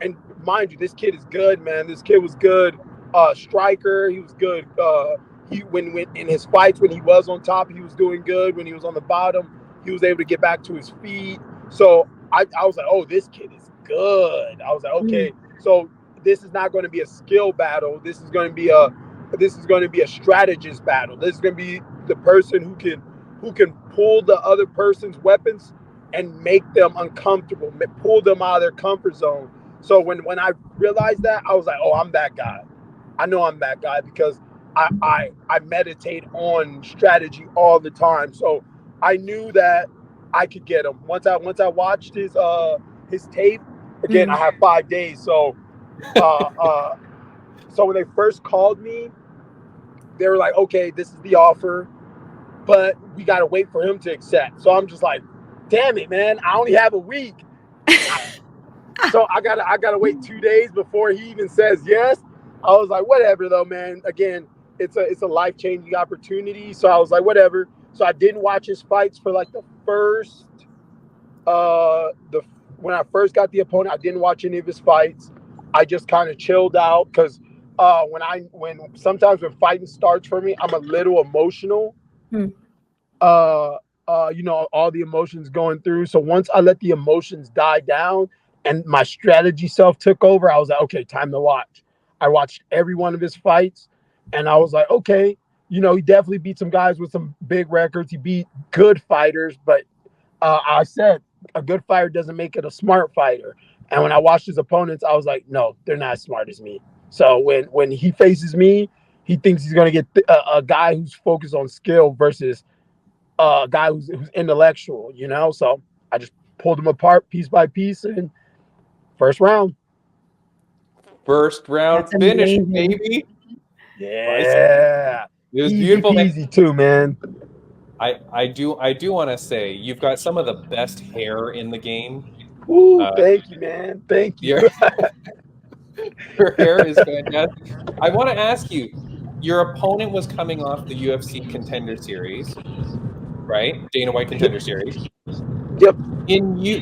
and mind you, this kid is good, man. This kid was good. Striker, he was good. He when in his fights, when he was on top, he was doing good. When he was on the bottom, he was able to get back to his feet. So I was like, oh, this kid is good. I was like, okay, so this is not going to be a skill battle. This is going to be a strategist battle. This is going to be the person who can pull the other person's weapons and make them uncomfortable, pull them out of their comfort zone. So when I realized that, I was like, oh, I'm that guy. I know I'm that guy because I meditate on strategy all the time. So I knew that I could get him. Once I watched his tape, again, I have 5 days. So so when they first called me, they were like, okay, this is the offer, but we got to wait for him to accept. So I'm just like, damn it, man, I only have a week. So I gotta wait 2 days before he even says yes. I was like, whatever though, man. Again, it's a life-changing opportunity. So I was like, whatever. So I didn't watch his fights for like the first when I first got the opponent, I didn't watch any of his fights. I just kind of chilled out because when sometimes when fighting starts for me, I'm a little emotional. All the emotions going through. So once I let the emotions die down and my strategy self took over, I was like, okay, time to watch. I watched every one of his fights and I was like, okay, he definitely beat some guys with some big records. He beat good fighters, but I said a good fighter doesn't make it a smart fighter. And when I watched his opponents, I was like, no, they're not as smart as me. So when he faces me, he thinks he's going to get a guy who's focused on skill versus a guy who's intellectual, So I just pulled him apart piece by piece and first round finish, baby. Yeah. It was easy beautiful. Peasy too, man. I do want to say you've got some of the best hair in the game. Ooh, thank you, man. Thank you. Your hair is fantastic. I want to ask you, your opponent was coming off the UFC Contender Series, right? Dana White Contender Series. Yep.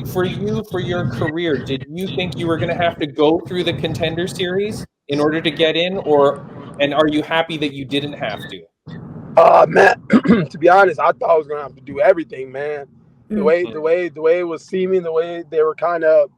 For your career, did you think you were going to have to go through the Contender Series in order to get in, and are you happy that you didn't have to? Man, to be honest, I thought I was gonna have to do everything, man. The way it was seeming, the way they were kind of,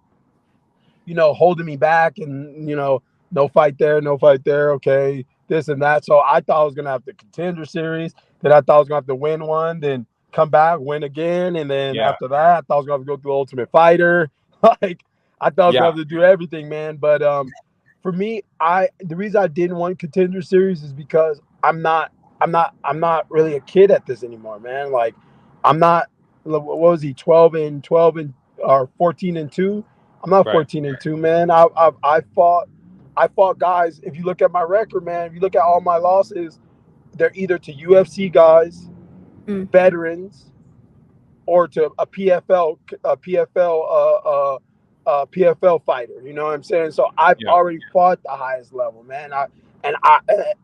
holding me back, and no fight there, okay, this and that. So I thought I was gonna have the Contender Series. Then I thought I was gonna have to win one, then come back, win again, and then after that, I thought I was gonna have to go through Ultimate Fighter. Like, I thought I was gonna have to do everything, man. But for me, the reason I didn't want Contender Series is because I'm not really a kid at this anymore, man. Like, I'm not. What was he? 12 and or 14-2? I'm not 14-2, man. I fought guys. If you look at my record, man, if you look at all my losses, they're either to UFC guys, veterans, or to a PFL fighter. You know what I'm saying? So I've already fought the highest level, man. I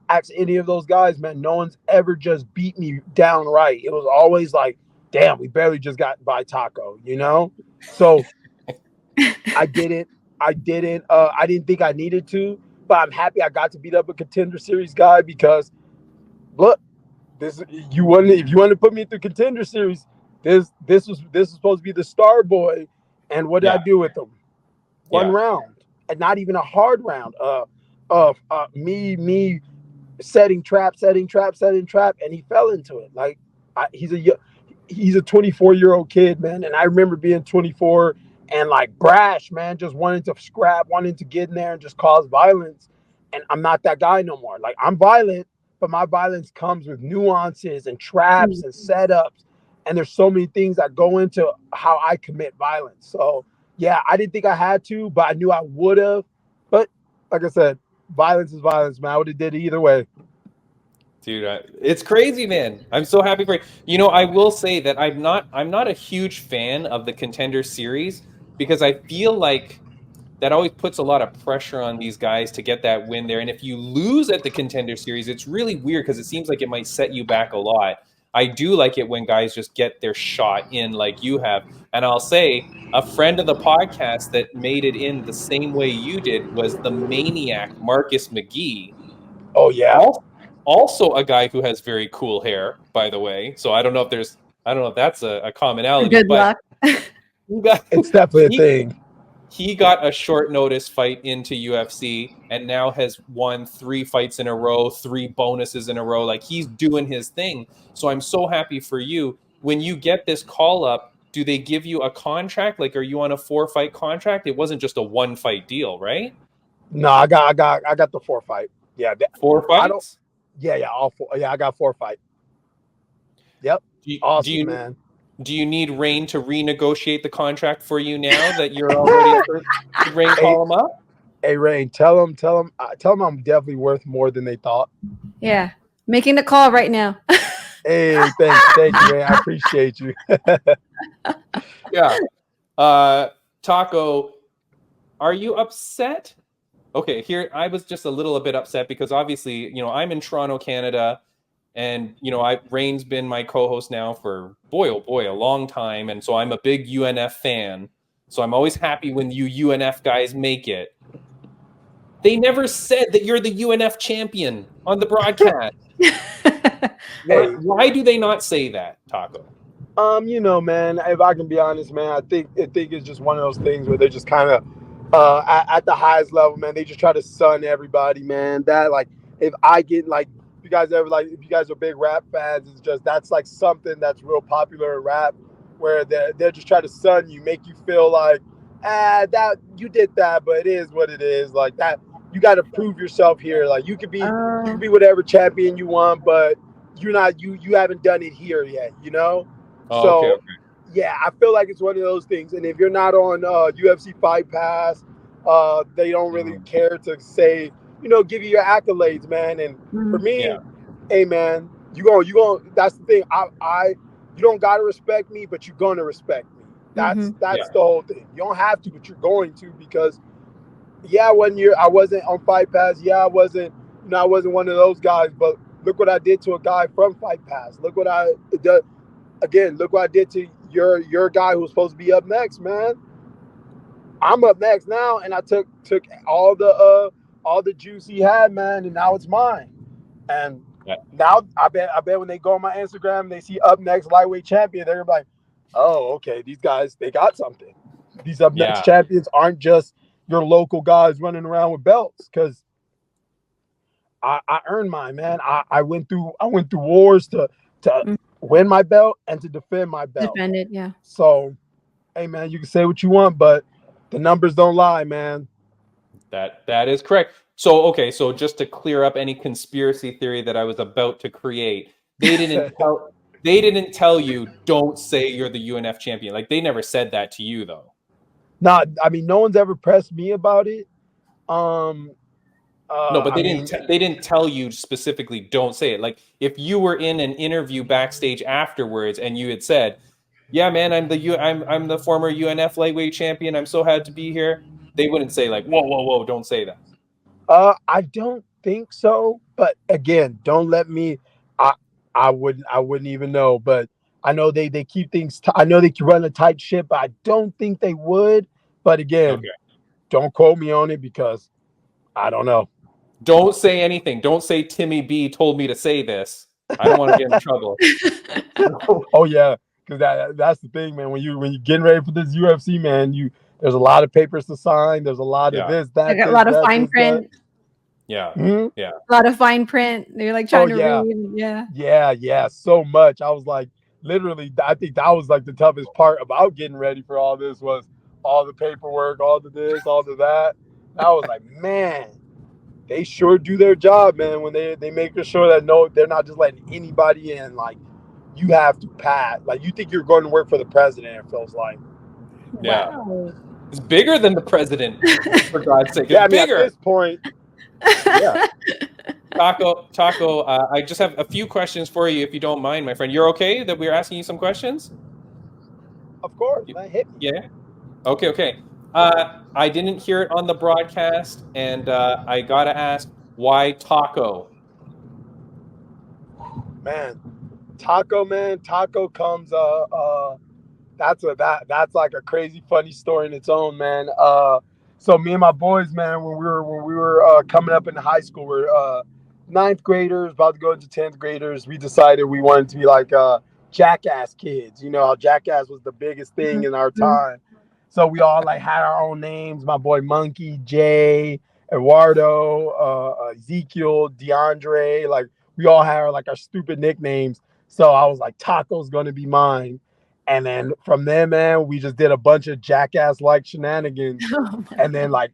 ask any of those guys, man, no one's ever just beat me downright. It was always like, damn, we barely just got by Taco, So I didn't think I needed to, but I'm happy I got to beat up a Contender Series guy because, look, if you wanted to put me through Contender Series, this was supposed to be the star boy, and what did I do with him? One round, and not even a hard round. Me setting trap, and he fell into it. Like, he's a 24-year-old kid, man, and I remember being 24 and like brash, man, just wanting to scrap, wanting to get in there and just cause violence. and I'm not that guy no more. Like, I'm violent, but my violence comes with nuances and traps and setups. And there's so many things that go into how I commit violence. So, yeah, I didn't think I had to, but I knew I would have. But like I said, violence is violence, man. I would have did it either way. Dude, it's crazy, man. I'm so happy for you. You know, I will say that I'm not a huge fan of the Contender Series because I feel like that always puts a lot of pressure on these guys to get that win there. And if you lose at the Contender Series, it's really weird because it seems like it might set you back a lot. I do like it when guys just get their shot in like you have. And I'll say a friend of the podcast that made it in the same way you did was the Maniac Marcus McGee. Oh, yeah. Also a guy who has very cool hair, by the way. So I don't know if that's a commonality. Good luck. It's definitely a thing. He got a short notice fight into UFC and now has won 3 fights in a row, 3 bonuses in a row. Like, he's doing his thing. So I'm so happy for you. When you get this call up, do they give you a contract? Like, are you on a 4-fight contract? It wasn't just a 1-fight deal, right? No, I got the 4-fight. Yeah. 4 fights? Yeah, all 4. Yeah, I got 4 fight. Yep. Awesome, man. Do you need Raine to renegotiate the contract for you now that you're already did Raine call him up? Hey, Raine, tell him I'm definitely worth more than they thought. Yeah. Making the call right now. Hey, thank you, Raine. I appreciate you. Yeah. Taco, are you upset? Okay, here I was just a bit upset because obviously, you know, I'm in Toronto, Canada, and you know, Raine's been my co-host now for a long time, and so I'm a big UNF fan. So I'm always happy when you UNF guys make it. They never said that you're the UNF champion on the broadcast. Why do they not say that, Taco? You know, man, if I can be honest, man, I think it's just one of those things where they're just kind of at the highest level, man. They just try to sun everybody, man. That, like, if I get, like, if you guys are big rap fans, it's just, that's like something that's real popular in rap, where they're just trying to sun you, make you feel like, that you did that, but it is what it is. Like, that, you got to prove yourself here. Like, you could be whatever champion you want, but you're not, you haven't done it here yet, you know? Okay. Yeah, I feel like it's one of those things. And if you're not on UFC Fight Pass, they don't really care to say, you know, give you your accolades, man. And for me, hey, man, you going. That's the thing. You don't gotta respect me, but you're gonna respect me. That's the whole thing. You don't have to, but you're going to, because one year I wasn't on Fight Pass. Yeah, I wasn't one of those guys. But look what I did to a guy from Fight Pass. Look what I did. Again, look what I did to your guy who was supposed to be up next, man. I'm up next now, and I took all the juice he had, man, and now it's mine. And now I bet when they go on my Instagram and they see up next lightweight champion, they're like, oh, okay, these guys, they got something. These up next champions aren't just your local guys running around with belts, because I earned mine, man. I went through wars to win my belt and to defend my belt. Defend it, yeah. So, hey, man, you can say what you want, but the numbers don't lie, man. That is correct. So, okay, so just to clear up any conspiracy theory that I was about to create, they didn't tell you, don't say you're the UNF champion. Like, they never said that to you, though. No, I mean, no one's ever pressed me about it. No, but they didn't tell you specifically, don't say it. Like, if you were in an interview backstage afterwards and you had said, yeah, man, I'm the former UNF lightweight champion, I'm so happy to be here, they wouldn't say like, whoa, don't say that. I don't think so. But again, don't let me, I wouldn't even know. But I know they keep things, I know they can run a tight ship, but I don't think they would. But again, don't quote me on it, because I don't know. Don't say anything. Don't say Timmy B told me to say this. I don't want to get in trouble. Oh yeah, because that's the thing, man. When you're getting ready for this UFC, man, there's a lot of papers to sign. There's a lot of this, that. I got a lot of fine print. Yeah. Mm-hmm. Yeah. A lot of fine print. They're like trying to read. Yeah. So much. I was like, literally, I think that was like the toughest part about getting ready for all this, was all the paperwork, all the this, all the that. I was like, man. they sure do their job, man. When they make sure that no, they're not just letting anybody in. Like, you have to pass. Like, you think you're going to work for the president, it feels like. Yeah. Wow. It's bigger than the president, for God's sake. It's Yeah, I mean, bigger. at this point, yeah. Taco, I just have a few questions for you, if you don't mind, my friend. You're okay that we're asking you some questions? Of course, man. Hit me. Yeah. Okay. I didn't hear it on the broadcast, and I gotta ask, why Taco? Man, Taco comes that's like a crazy funny story in its own, man. So me and my boys, man, when we were coming up in high school, we're ninth graders, about to go into 10th graders. We decided we wanted to be like Jackass kids. You know how Jackass was the biggest thing in our time. So we all like had our own names. My boy Monkey, Jay, Eduardo, Ezekiel, DeAndre. Like, we all had our stupid nicknames. So I was like, Taco's gonna be mine. And then from there, man, we just did a bunch of Jackass-like shenanigans. And then, like,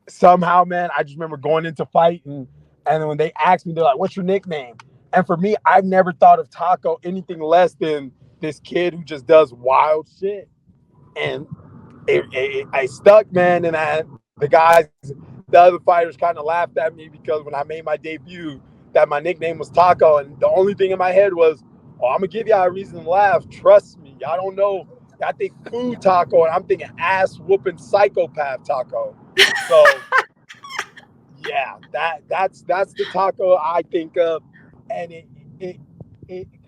somehow, man, I just remember going into fighting. And then when they asked me, they're like, what's your nickname? And for me, I've never thought of Taco anything less than this kid who just does wild shit. And I stuck, man. And the other fighters kind of laughed at me because when I made my debut, that my nickname was Taco. And the only thing in my head was, oh, I'm going to give y'all a reason to laugh. Trust me. I don't know. I think food taco, and I'm thinking ass-whooping psychopath taco. So, yeah, that's the taco I think of. And it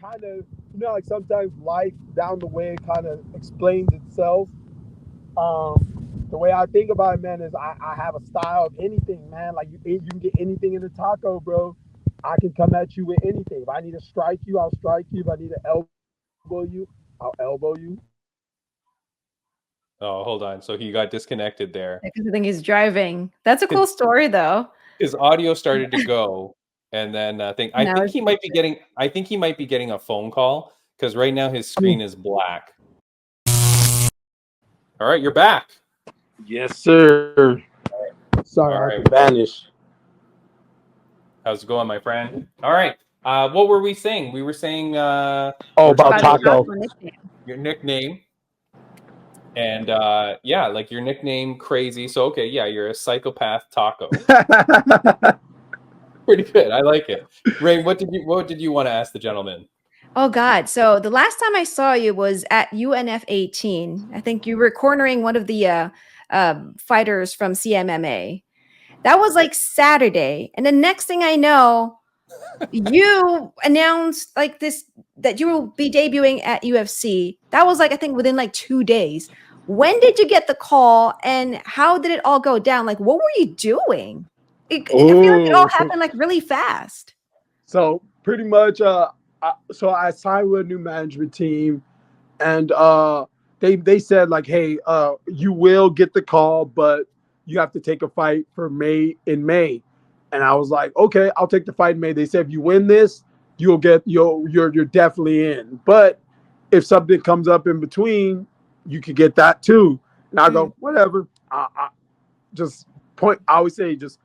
kind of, like sometimes life down the way kind of explains itself. The way I think about it, man, is I have a style of anything, man. Like, you can get anything in a taco, bro. I can come at you with anything. If I need to strike you, I'll strike you. If I need to elbow you, I'll elbow you. Oh, hold on. So he got disconnected there. Because I think he's driving. That's a cool story, though. His audio started to go, and then I think he might be getting a phone call, because right now his screen is black. All right, you're back. Yes, sir. Sorry, All I right. had to vanish. How's it going, my friend? All right. What were we saying? We were saying about Taco. Your nickname. And like your nickname, Crazy. So okay, yeah, you're a psychopath Taco. Pretty good. I like it. Raine, what did you want to ask the gentleman? Oh God. So the last time I saw you was at UNF 18. I think you were cornering one of the fighters from CMMA. That was like Saturday. And the next thing I know, you announced like this, that you will be debuting at UFC. That was like, I think within like 2 days. When did you get the call and how did it all go down? Like, what were you doing? I feel like it all happened like really fast. So pretty much, I signed with a new management team, and they said like, hey, you will get the call, but you have to take a fight for May. And I was like, okay, I'll take the fight in May. They said, if you win this, you're definitely in. But if something comes up in between, you could get that too. And I go, whatever. I always say, just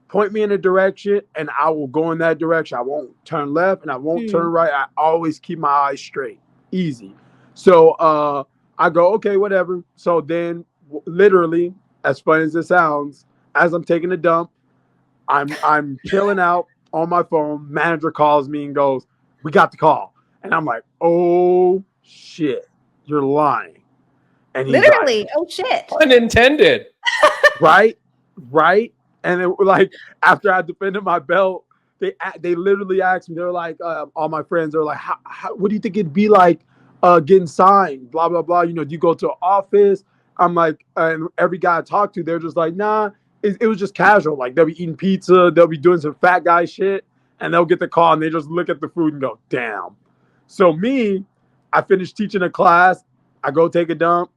point me in a direction and I will go in that direction. I won't turn left and I won't turn right. I always keep my eyes straight. Easy. So I go, okay, whatever. So then literally, as funny as it sounds, as I'm taking a dump, I'm chilling out on my phone. Manager calls me and goes, we got the call. And I'm like, oh shit, you're lying. And he's literally, like, oh shit. Unintended. Right. And it, like, after I defended my belt, they literally asked me, they're like, all my friends are like, what do you think it'd be like getting signed? Blah, blah, blah. Do you go to an office? I'm like, and every guy I talked to, they're just like, nah, it was just casual. Like, they'll be eating pizza, they'll be doing some fat guy shit, and they'll get the call and they just look at the food and go, damn. So me, I finished teaching a class, I go take a dump,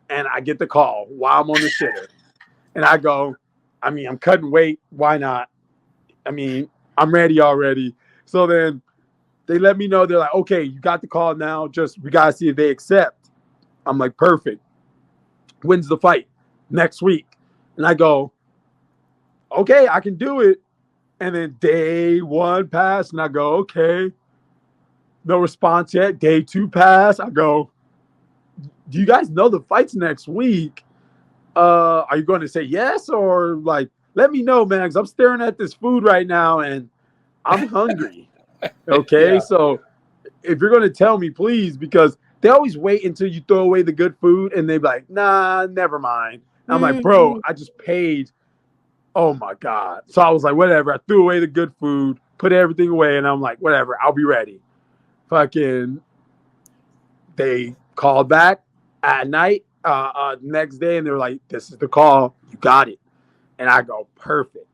and I get the call while I'm on the shitter. And I go, I'm cutting weight. Why not? I'm ready already. So then they let me know. They're like, okay, you got the call now. We got to see if they accept. I'm like, perfect. When's the fight? Next week. And I go, okay, I can do it. And then day 1 passed, and I go, okay. No response yet. Day 2 passed. I go, do you guys know the fight's next week? Are you going to say yes, or like, let me know, man, because I'm staring at this food right now and I'm hungry. Okay, Yeah. so if you're going to tell me, please, because they always wait until you throw away the good food and they're like, nah, never mind. And I'm like, bro, I just paid. Oh my God. So I was like, whatever. I threw away the good food, put everything away, and I'm like, whatever, I'll be ready. Fucking, they called back at night, next day, and they were like, this is the call. You got it. And I go, perfect.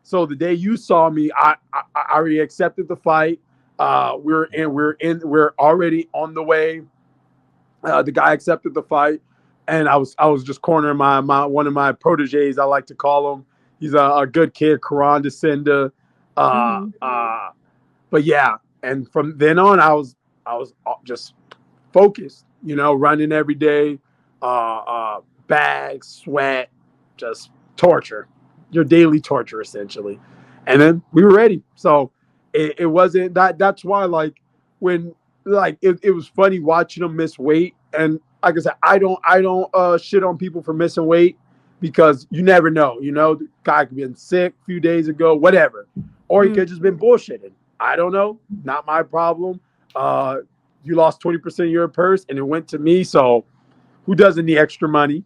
So the day you saw me, I already accepted the fight. We're already on the way. The guy accepted the fight, and I was just cornering my one of my proteges, I like to call him. He's a good kid, Karan Descenda. But yeah, and from then on, I was just focused, running every day, bags, sweat, just torture, your daily torture essentially. And then we were ready. So it wasn't that. That's why, like, when it was funny watching them miss weight. And like I said, I don't shit on people for missing weight, because you never know. The guy could have been sick a few days ago, whatever, or he could have just been bullshitting. I don't know. Not my problem. You lost 20% of your purse and it went to me. So who doesn't need extra money?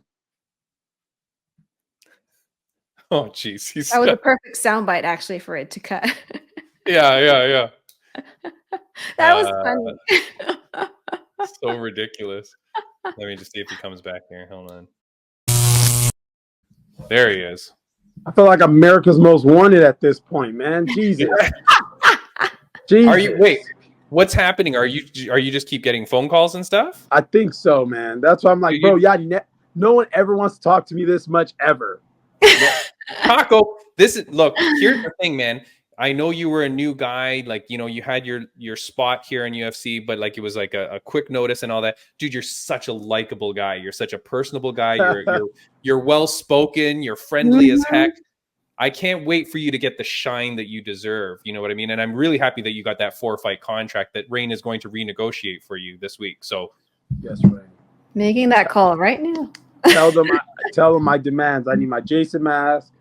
Oh, jeez. That was a perfect soundbite, actually, for it to cut. Yeah. That was funny. So ridiculous. Let me just see if he comes back here. Hold on. There he is. I feel like America's Most Wanted at this point, man. Jesus. Jesus. Are you? Wait. What's happening? Are you just keep getting phone calls and stuff? I think so, man. That's why I'm like, bro, no one ever wants to talk to me this much ever. Taco, look, here's the thing, man. I know you were a new guy, like, you had your spot here in UFC, but like it was like a quick notice and all that. Dude, you're such a likable guy. You're such a personable guy. You're well spoken. You're friendly as heck. I can't wait for you to get the shine that you deserve. You know what I mean? And I'm really happy that you got that 4-fight contract that Raine is going to renegotiate for you this week. So, yes, Raine. Making that call right now. Tell them my demands. I need my Jason mask.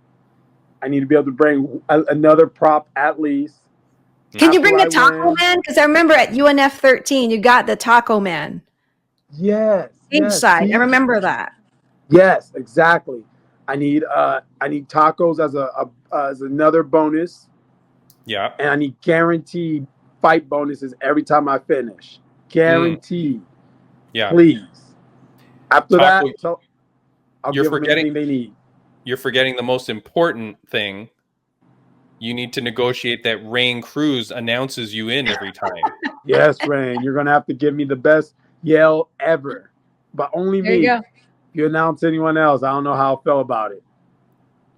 I need to be able to bring another prop at least. Can you bring the Taco Man? Because I remember at UNF 13, you got the Taco Man. Yes. Inside. I remember that. Yes, exactly. I need tacos as another bonus. Yeah. And I need guaranteed fight bonuses every time I finish. Guaranteed. Yeah. Please. After Taco, that, I'll give them anything they need. You're forgetting the most important thing. You need to negotiate that Raine Cruz announces you in every time. Yes, Raine. You're going to have to give me the best yell ever. But only there me. You go. If you announce anyone else, I don't know how I feel about it.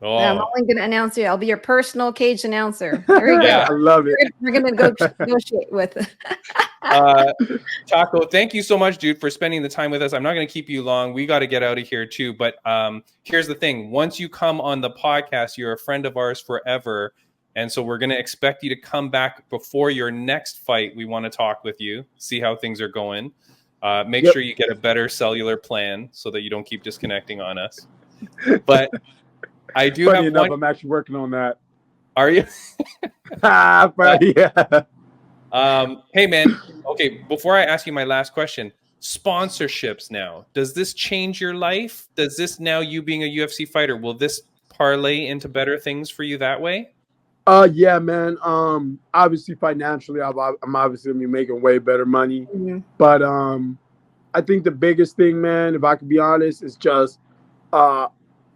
Oh. Yeah, I'm only going to announce you. I'll be your personal cage announcer. There you go. I love it. We're going to go negotiate with it. Taco, thank you so much, dude, for spending the time with us. I'm not going to keep you long. We got to get out of here too. But here's the thing. Once you come on the podcast, you're a friend of ours forever. And so we're going to expect you to come back before your next fight. We want to talk with you, see how things are going. Make sure you get a better cellular plan so that you don't keep disconnecting on us. But I do Funny have enough, one. I'm actually working on that. Are you? Yeah. Hey, man. Okay, before I ask you my last question, sponsorships now. Does this change your life? Does this, now you being a UFC fighter, will this parlay into better things for you that way? Yeah, man. Obviously financially, I'm obviously gonna be making way better money. Mm-hmm. But I think the biggest thing, man, if I can be honest, is just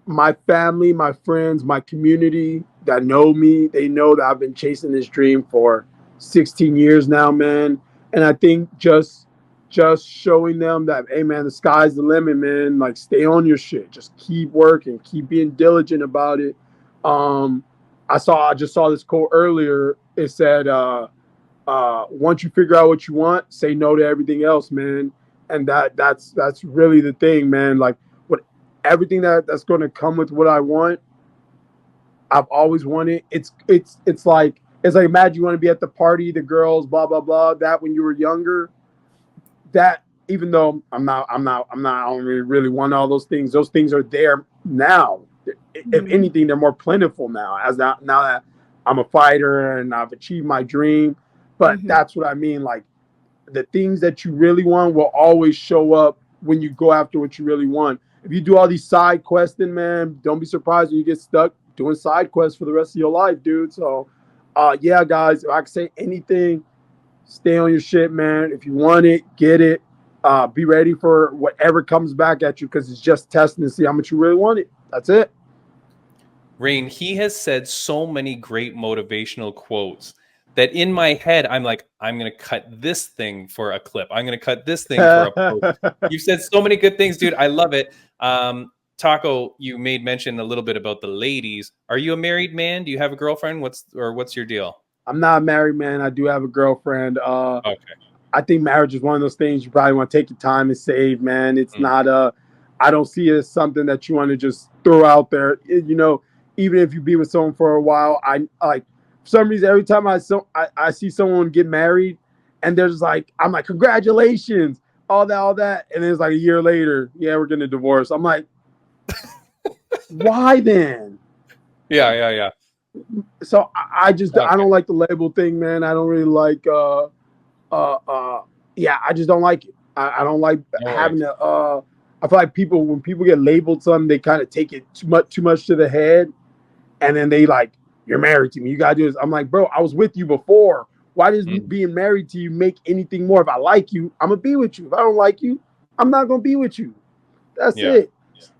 my family, my friends, my community that know me. They know that I've been chasing this dream for 16 years now, man. And I think just showing them that, hey, man, the sky's the limit, man. Like, stay on your shit. Just keep working. Keep being diligent about it. I just saw this quote earlier. It said, once you figure out what you want, say no to everything else, man. And that's really the thing, man. Like, everything that's going to come with what I want, I've always wanted. It's like imagine you want to be at the party, the girls, blah blah blah. That when you were younger, that even though I don't really want all those things. Those things are there now. If anything, they're more plentiful now. Now that I'm a fighter and I've achieved my dream. But that's what I mean. Like the things that you really want will always show up when you go after what you really want. If you do all these side questing, man, don't be surprised when you get stuck doing side quests for the rest of your life, dude. So, yeah, guys, if I can say anything, stay on your shit, man. If you want it, get it. Be ready for whatever comes back at you because it's just testing to see how much you really want it. That's it. Raine, he has said so many great motivational quotes that in my head, I'm like, I'm going to cut this thing for a clip. I'm going to cut this thing for a post. You've said so many good things, dude. I love it. Taco, you made mention a little bit about the ladies. Are you a married man? Do you have a girlfriend? What's your deal? I'm not a married man. I do have a girlfriend. Okay. I think marriage is one of those things you probably want to take your time and save, man. It's not I don't see it as something that you want to just throw out there. You know, even if you be with someone for a while, I like for some reason every time I see someone get married and there's like I'm like congratulations, all that, and then it's like a year later, yeah, we're getting a divorce. I'm like, why then? Yeah. So I just I don't like the label thing, man. I don't really like yeah, I just don't like it. I don't like having to I feel like when people get labeled something, they kind of take it too much to the head, and then they like, you're married to me, you gotta do this. I'm like, bro, I was with you before. Why does being married to you make anything more? If I like you, I'm gonna be with you. If I don't like you, I'm not gonna be with you. That's it.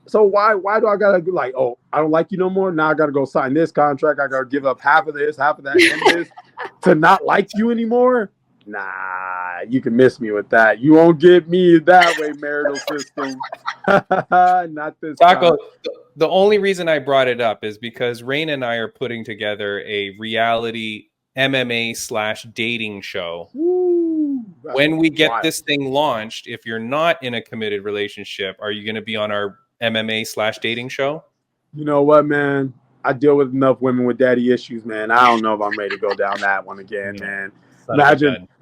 So why do I gotta be like, oh, I don't like you no more? Now I gotta go sign this contract. I gotta give up half of this, half of that, and this to not like you anymore? Nah, you can miss me with that. You won't get me that way, marital system. Not this Taco, the only reason I brought it up is because Raine and I are putting together a reality MMA/dating show. Ooh, when we get this thing launched, if you're not in a committed relationship, are you going to be on our MMA/dating show? You know what, man? I deal with enough women with daddy issues, man. I don't know if I'm ready to go down that one again, man.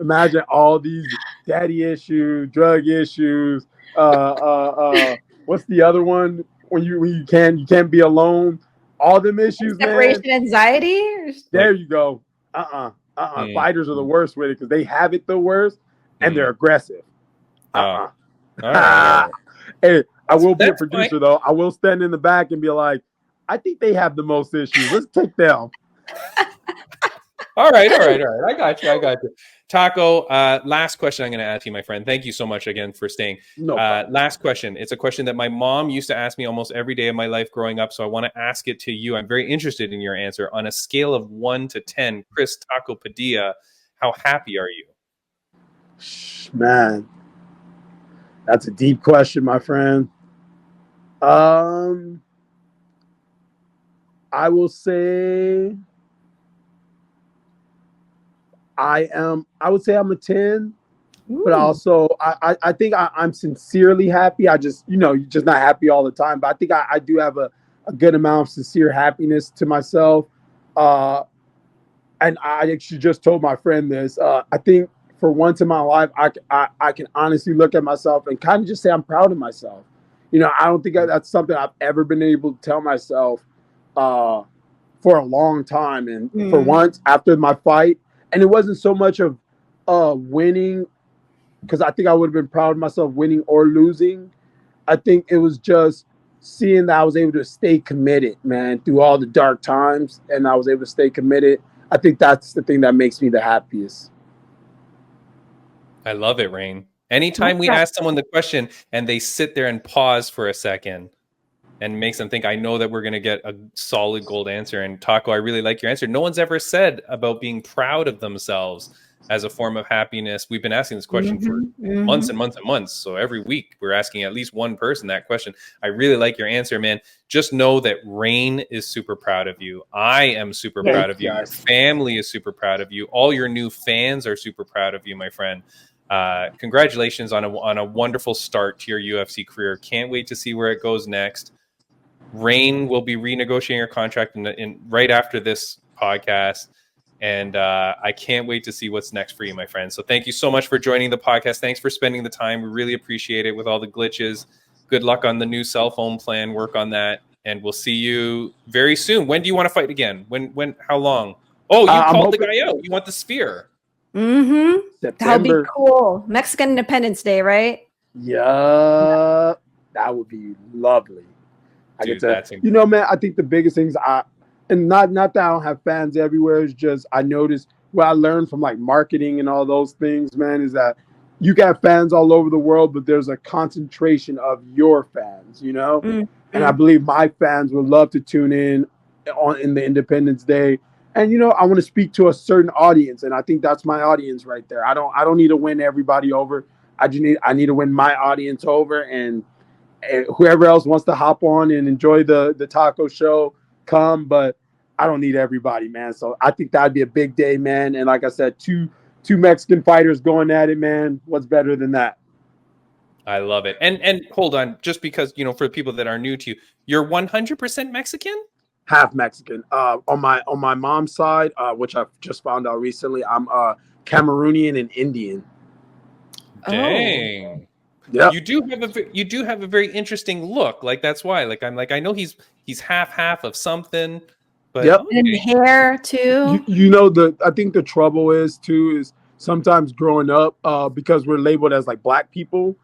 Imagine all these daddy issues, drug issues. What's the other one? When you can't be alone. All them issues, separation anxiety. There you go. Fighters are the worst with it because they have it the worst and they're aggressive. All right. Hey, I will be a producer though. I will stand in the back and be like, I think they have the most issues. Let's take them. All right. I got you. Taco, last question I'm going to ask you, my friend. Thank you so much again for staying. No last question. It's a question that my mom used to ask me almost every day of my life growing up, so I want to ask it to you. I'm very interested in your answer. On a scale of 1 to 10, Chris Taco Padilla, how happy are you? Man, that's a deep question, my friend. I will say I would say I'm a 10. Ooh. But also I think I'm sincerely happy. I just, you're just not happy all the time. But I think I do have a good amount of sincere happiness to myself. And I actually just told my friend this. I think for once in my life, I can honestly look at myself and kind of just say I'm proud of myself. I don't think that's something I've ever been able to tell myself for a long time. And for once, after my fight, and it wasn't so much of winning, because I think I would have been proud of myself winning or losing. I think it was just seeing that I was able to stay committed, man, through all the dark times, and I was able to stay committed. I think that's the thing that makes me the happiest. I love it, Raine. Anytime we ask someone the question and they sit there and pause for a second and makes them think, I know that we're going to get a solid gold answer. And Taco, I really like your answer. No one's ever said about being proud of themselves as a form of happiness. We've been asking this question for months and months and months. So every week we're asking at least one person that question. I really like your answer, man. Just know that Raine is super proud of you. I am super proud of you. Your family is super proud of you. All your new fans are super proud of you, my friend. Congratulations on a wonderful start to your UFC career. Can't wait to see where it goes next. Raine will be renegotiating her contract in right after this podcast. And I can't wait to see what's next for you, my friend. So thank you so much for joining the podcast. Thanks for spending the time. We really appreciate it with all the glitches. Good luck on the new cell phone plan. Work on that. And we'll see you very soon. When do you want to fight again? When, how long? Oh, you called the guy out. You want the sphere. Mm-hmm. That would be cool. Mexican Independence Day, right? Yeah. That would be lovely. Dude, you know, man, I think the biggest things and not that I don't have fans everywhere, it's just I noticed what I learned from like marketing and all those things, man, is that you got fans all over the world, but there's a concentration of your fans, you know? Mm-hmm. And I believe my fans would love to tune in the Independence Day. And you know, I want to speak to a certain audience, and I think that's my audience right there. I don't need to win everybody over. I need to win my audience over, and whoever else wants to hop on and enjoy the taco show, come. But I don't need everybody, man. So I think that'd be a big day, man. And like I said, two Mexican fighters going at it, man. What's better than that? I love it. And hold on, just because, you know, for people that are new to you, you're 100% Mexican? Half Mexican. On my mom's side, which I've just found out recently, I'm Cameroonian and Indian. Dang. Yeah. You do have a very interesting look. Like that's why. Like I'm like I know he's half of something, but yep. Okay. And hair too. You know, I think the trouble is sometimes growing up, because we're labeled as like black people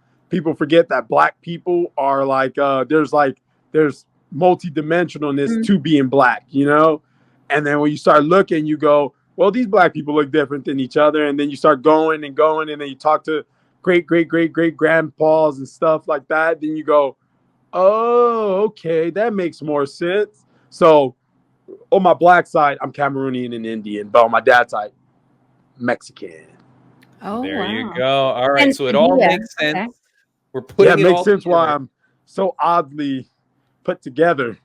forget that black people are like there's multi-dimensionalness to being black, you know? And then when you start looking, you go, well, these black people look different than each other. And then you start going, and then you talk to great grandpas and stuff like that. Then you go, oh, okay, that makes more sense. So on my black side, I'm Cameroonian and Indian, but on my dad's side, Mexican. Oh, there you go. All right, and so it all makes sense. Okay. We're putting it all makes sense together. why I'm so oddly put together.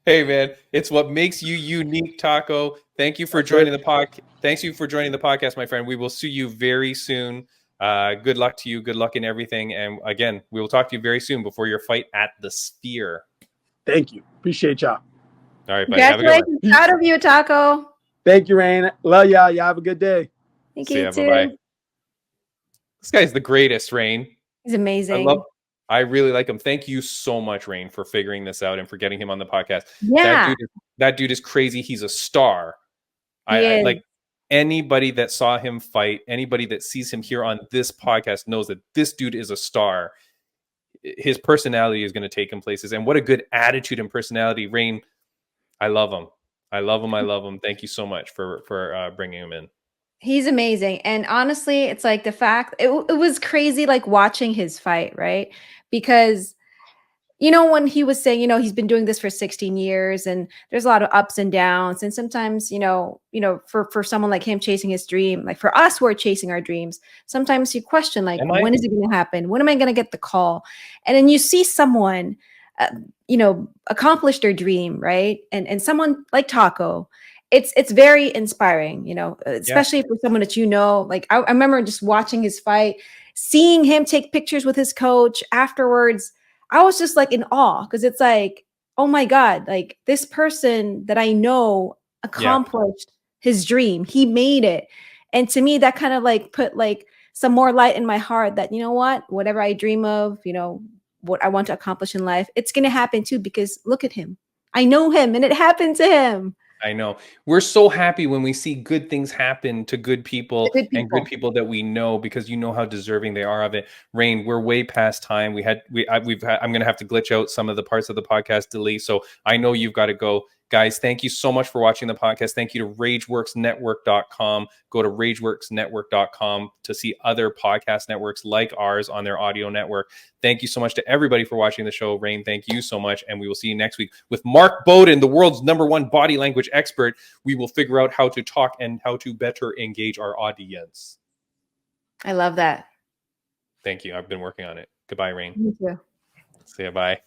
Hey man, it's what makes you unique, Taco. Thank you for joining the podcast. Thanks you for joining the podcast, my friend. We will see you very soon. Good luck to you. Good luck in everything. And again, we will talk to you very soon before your fight at the Sphere. Thank you. Appreciate y'all. All right, buddy. Have a good one. Proud of you, Taco. Thank you, Raine. Love y'all. Y'all have a good day. Thank you too. Bye-bye. This guy's the greatest, Raine. He's amazing. I really like him. Thank you so much, Raine, for figuring this out and for getting him on the podcast. Yeah. That dude is crazy. He's a star. I like anybody that saw him fight, anybody that sees him here on this podcast knows that this dude is a star. His personality is going to take him places. And what a good attitude and personality. Raine, I love him. I love him. Thank you so much for bringing him in. He's amazing. And honestly, it's like the fact it was crazy, like watching his fight, right? Because, you know, when he was saying, you know, he's been doing this for 16 years and there's a lot of ups and downs. And sometimes, you know, for someone like him chasing his dream, like for us who are chasing our dreams, sometimes you question, like, when is it going to happen? When am I going to get the call? And then you see someone, you know, accomplish their dream, right? And someone like Taco, it's very inspiring, you know, especially for someone that, you know, like I remember just watching his fight, seeing him take pictures with his coach afterwards. I was just like in awe because it's like, oh my God, like this person that I know accomplished his dream. He made it. And to me, that kind of like put like some more light in my heart that, you know what, whatever I dream of, you know, what I want to accomplish in life, it's going to happen too, because look at him. I know him and it happened to him. I know. We're so happy when we see good things happen to good people, and good people that we know, because you know how deserving they are of it. Raine, we're way past time. I'm going to have to glitch out some of the parts of the podcast delete. So I know you've got to go. Guys, thank you so much for watching the podcast. Thank you to RageWorksNetwork.com. Go to RageWorksNetwork.com to see other podcast networks like ours on their audio network. Thank you so much to everybody for watching the show. Raine, thank you so much. And we will see you next week with Mark Bowden, the world's #1 body language expert. We will figure out how to talk and how to better engage our audience. I love that. Thank you. I've been working on it. Goodbye, Raine. Me too. See you. Bye.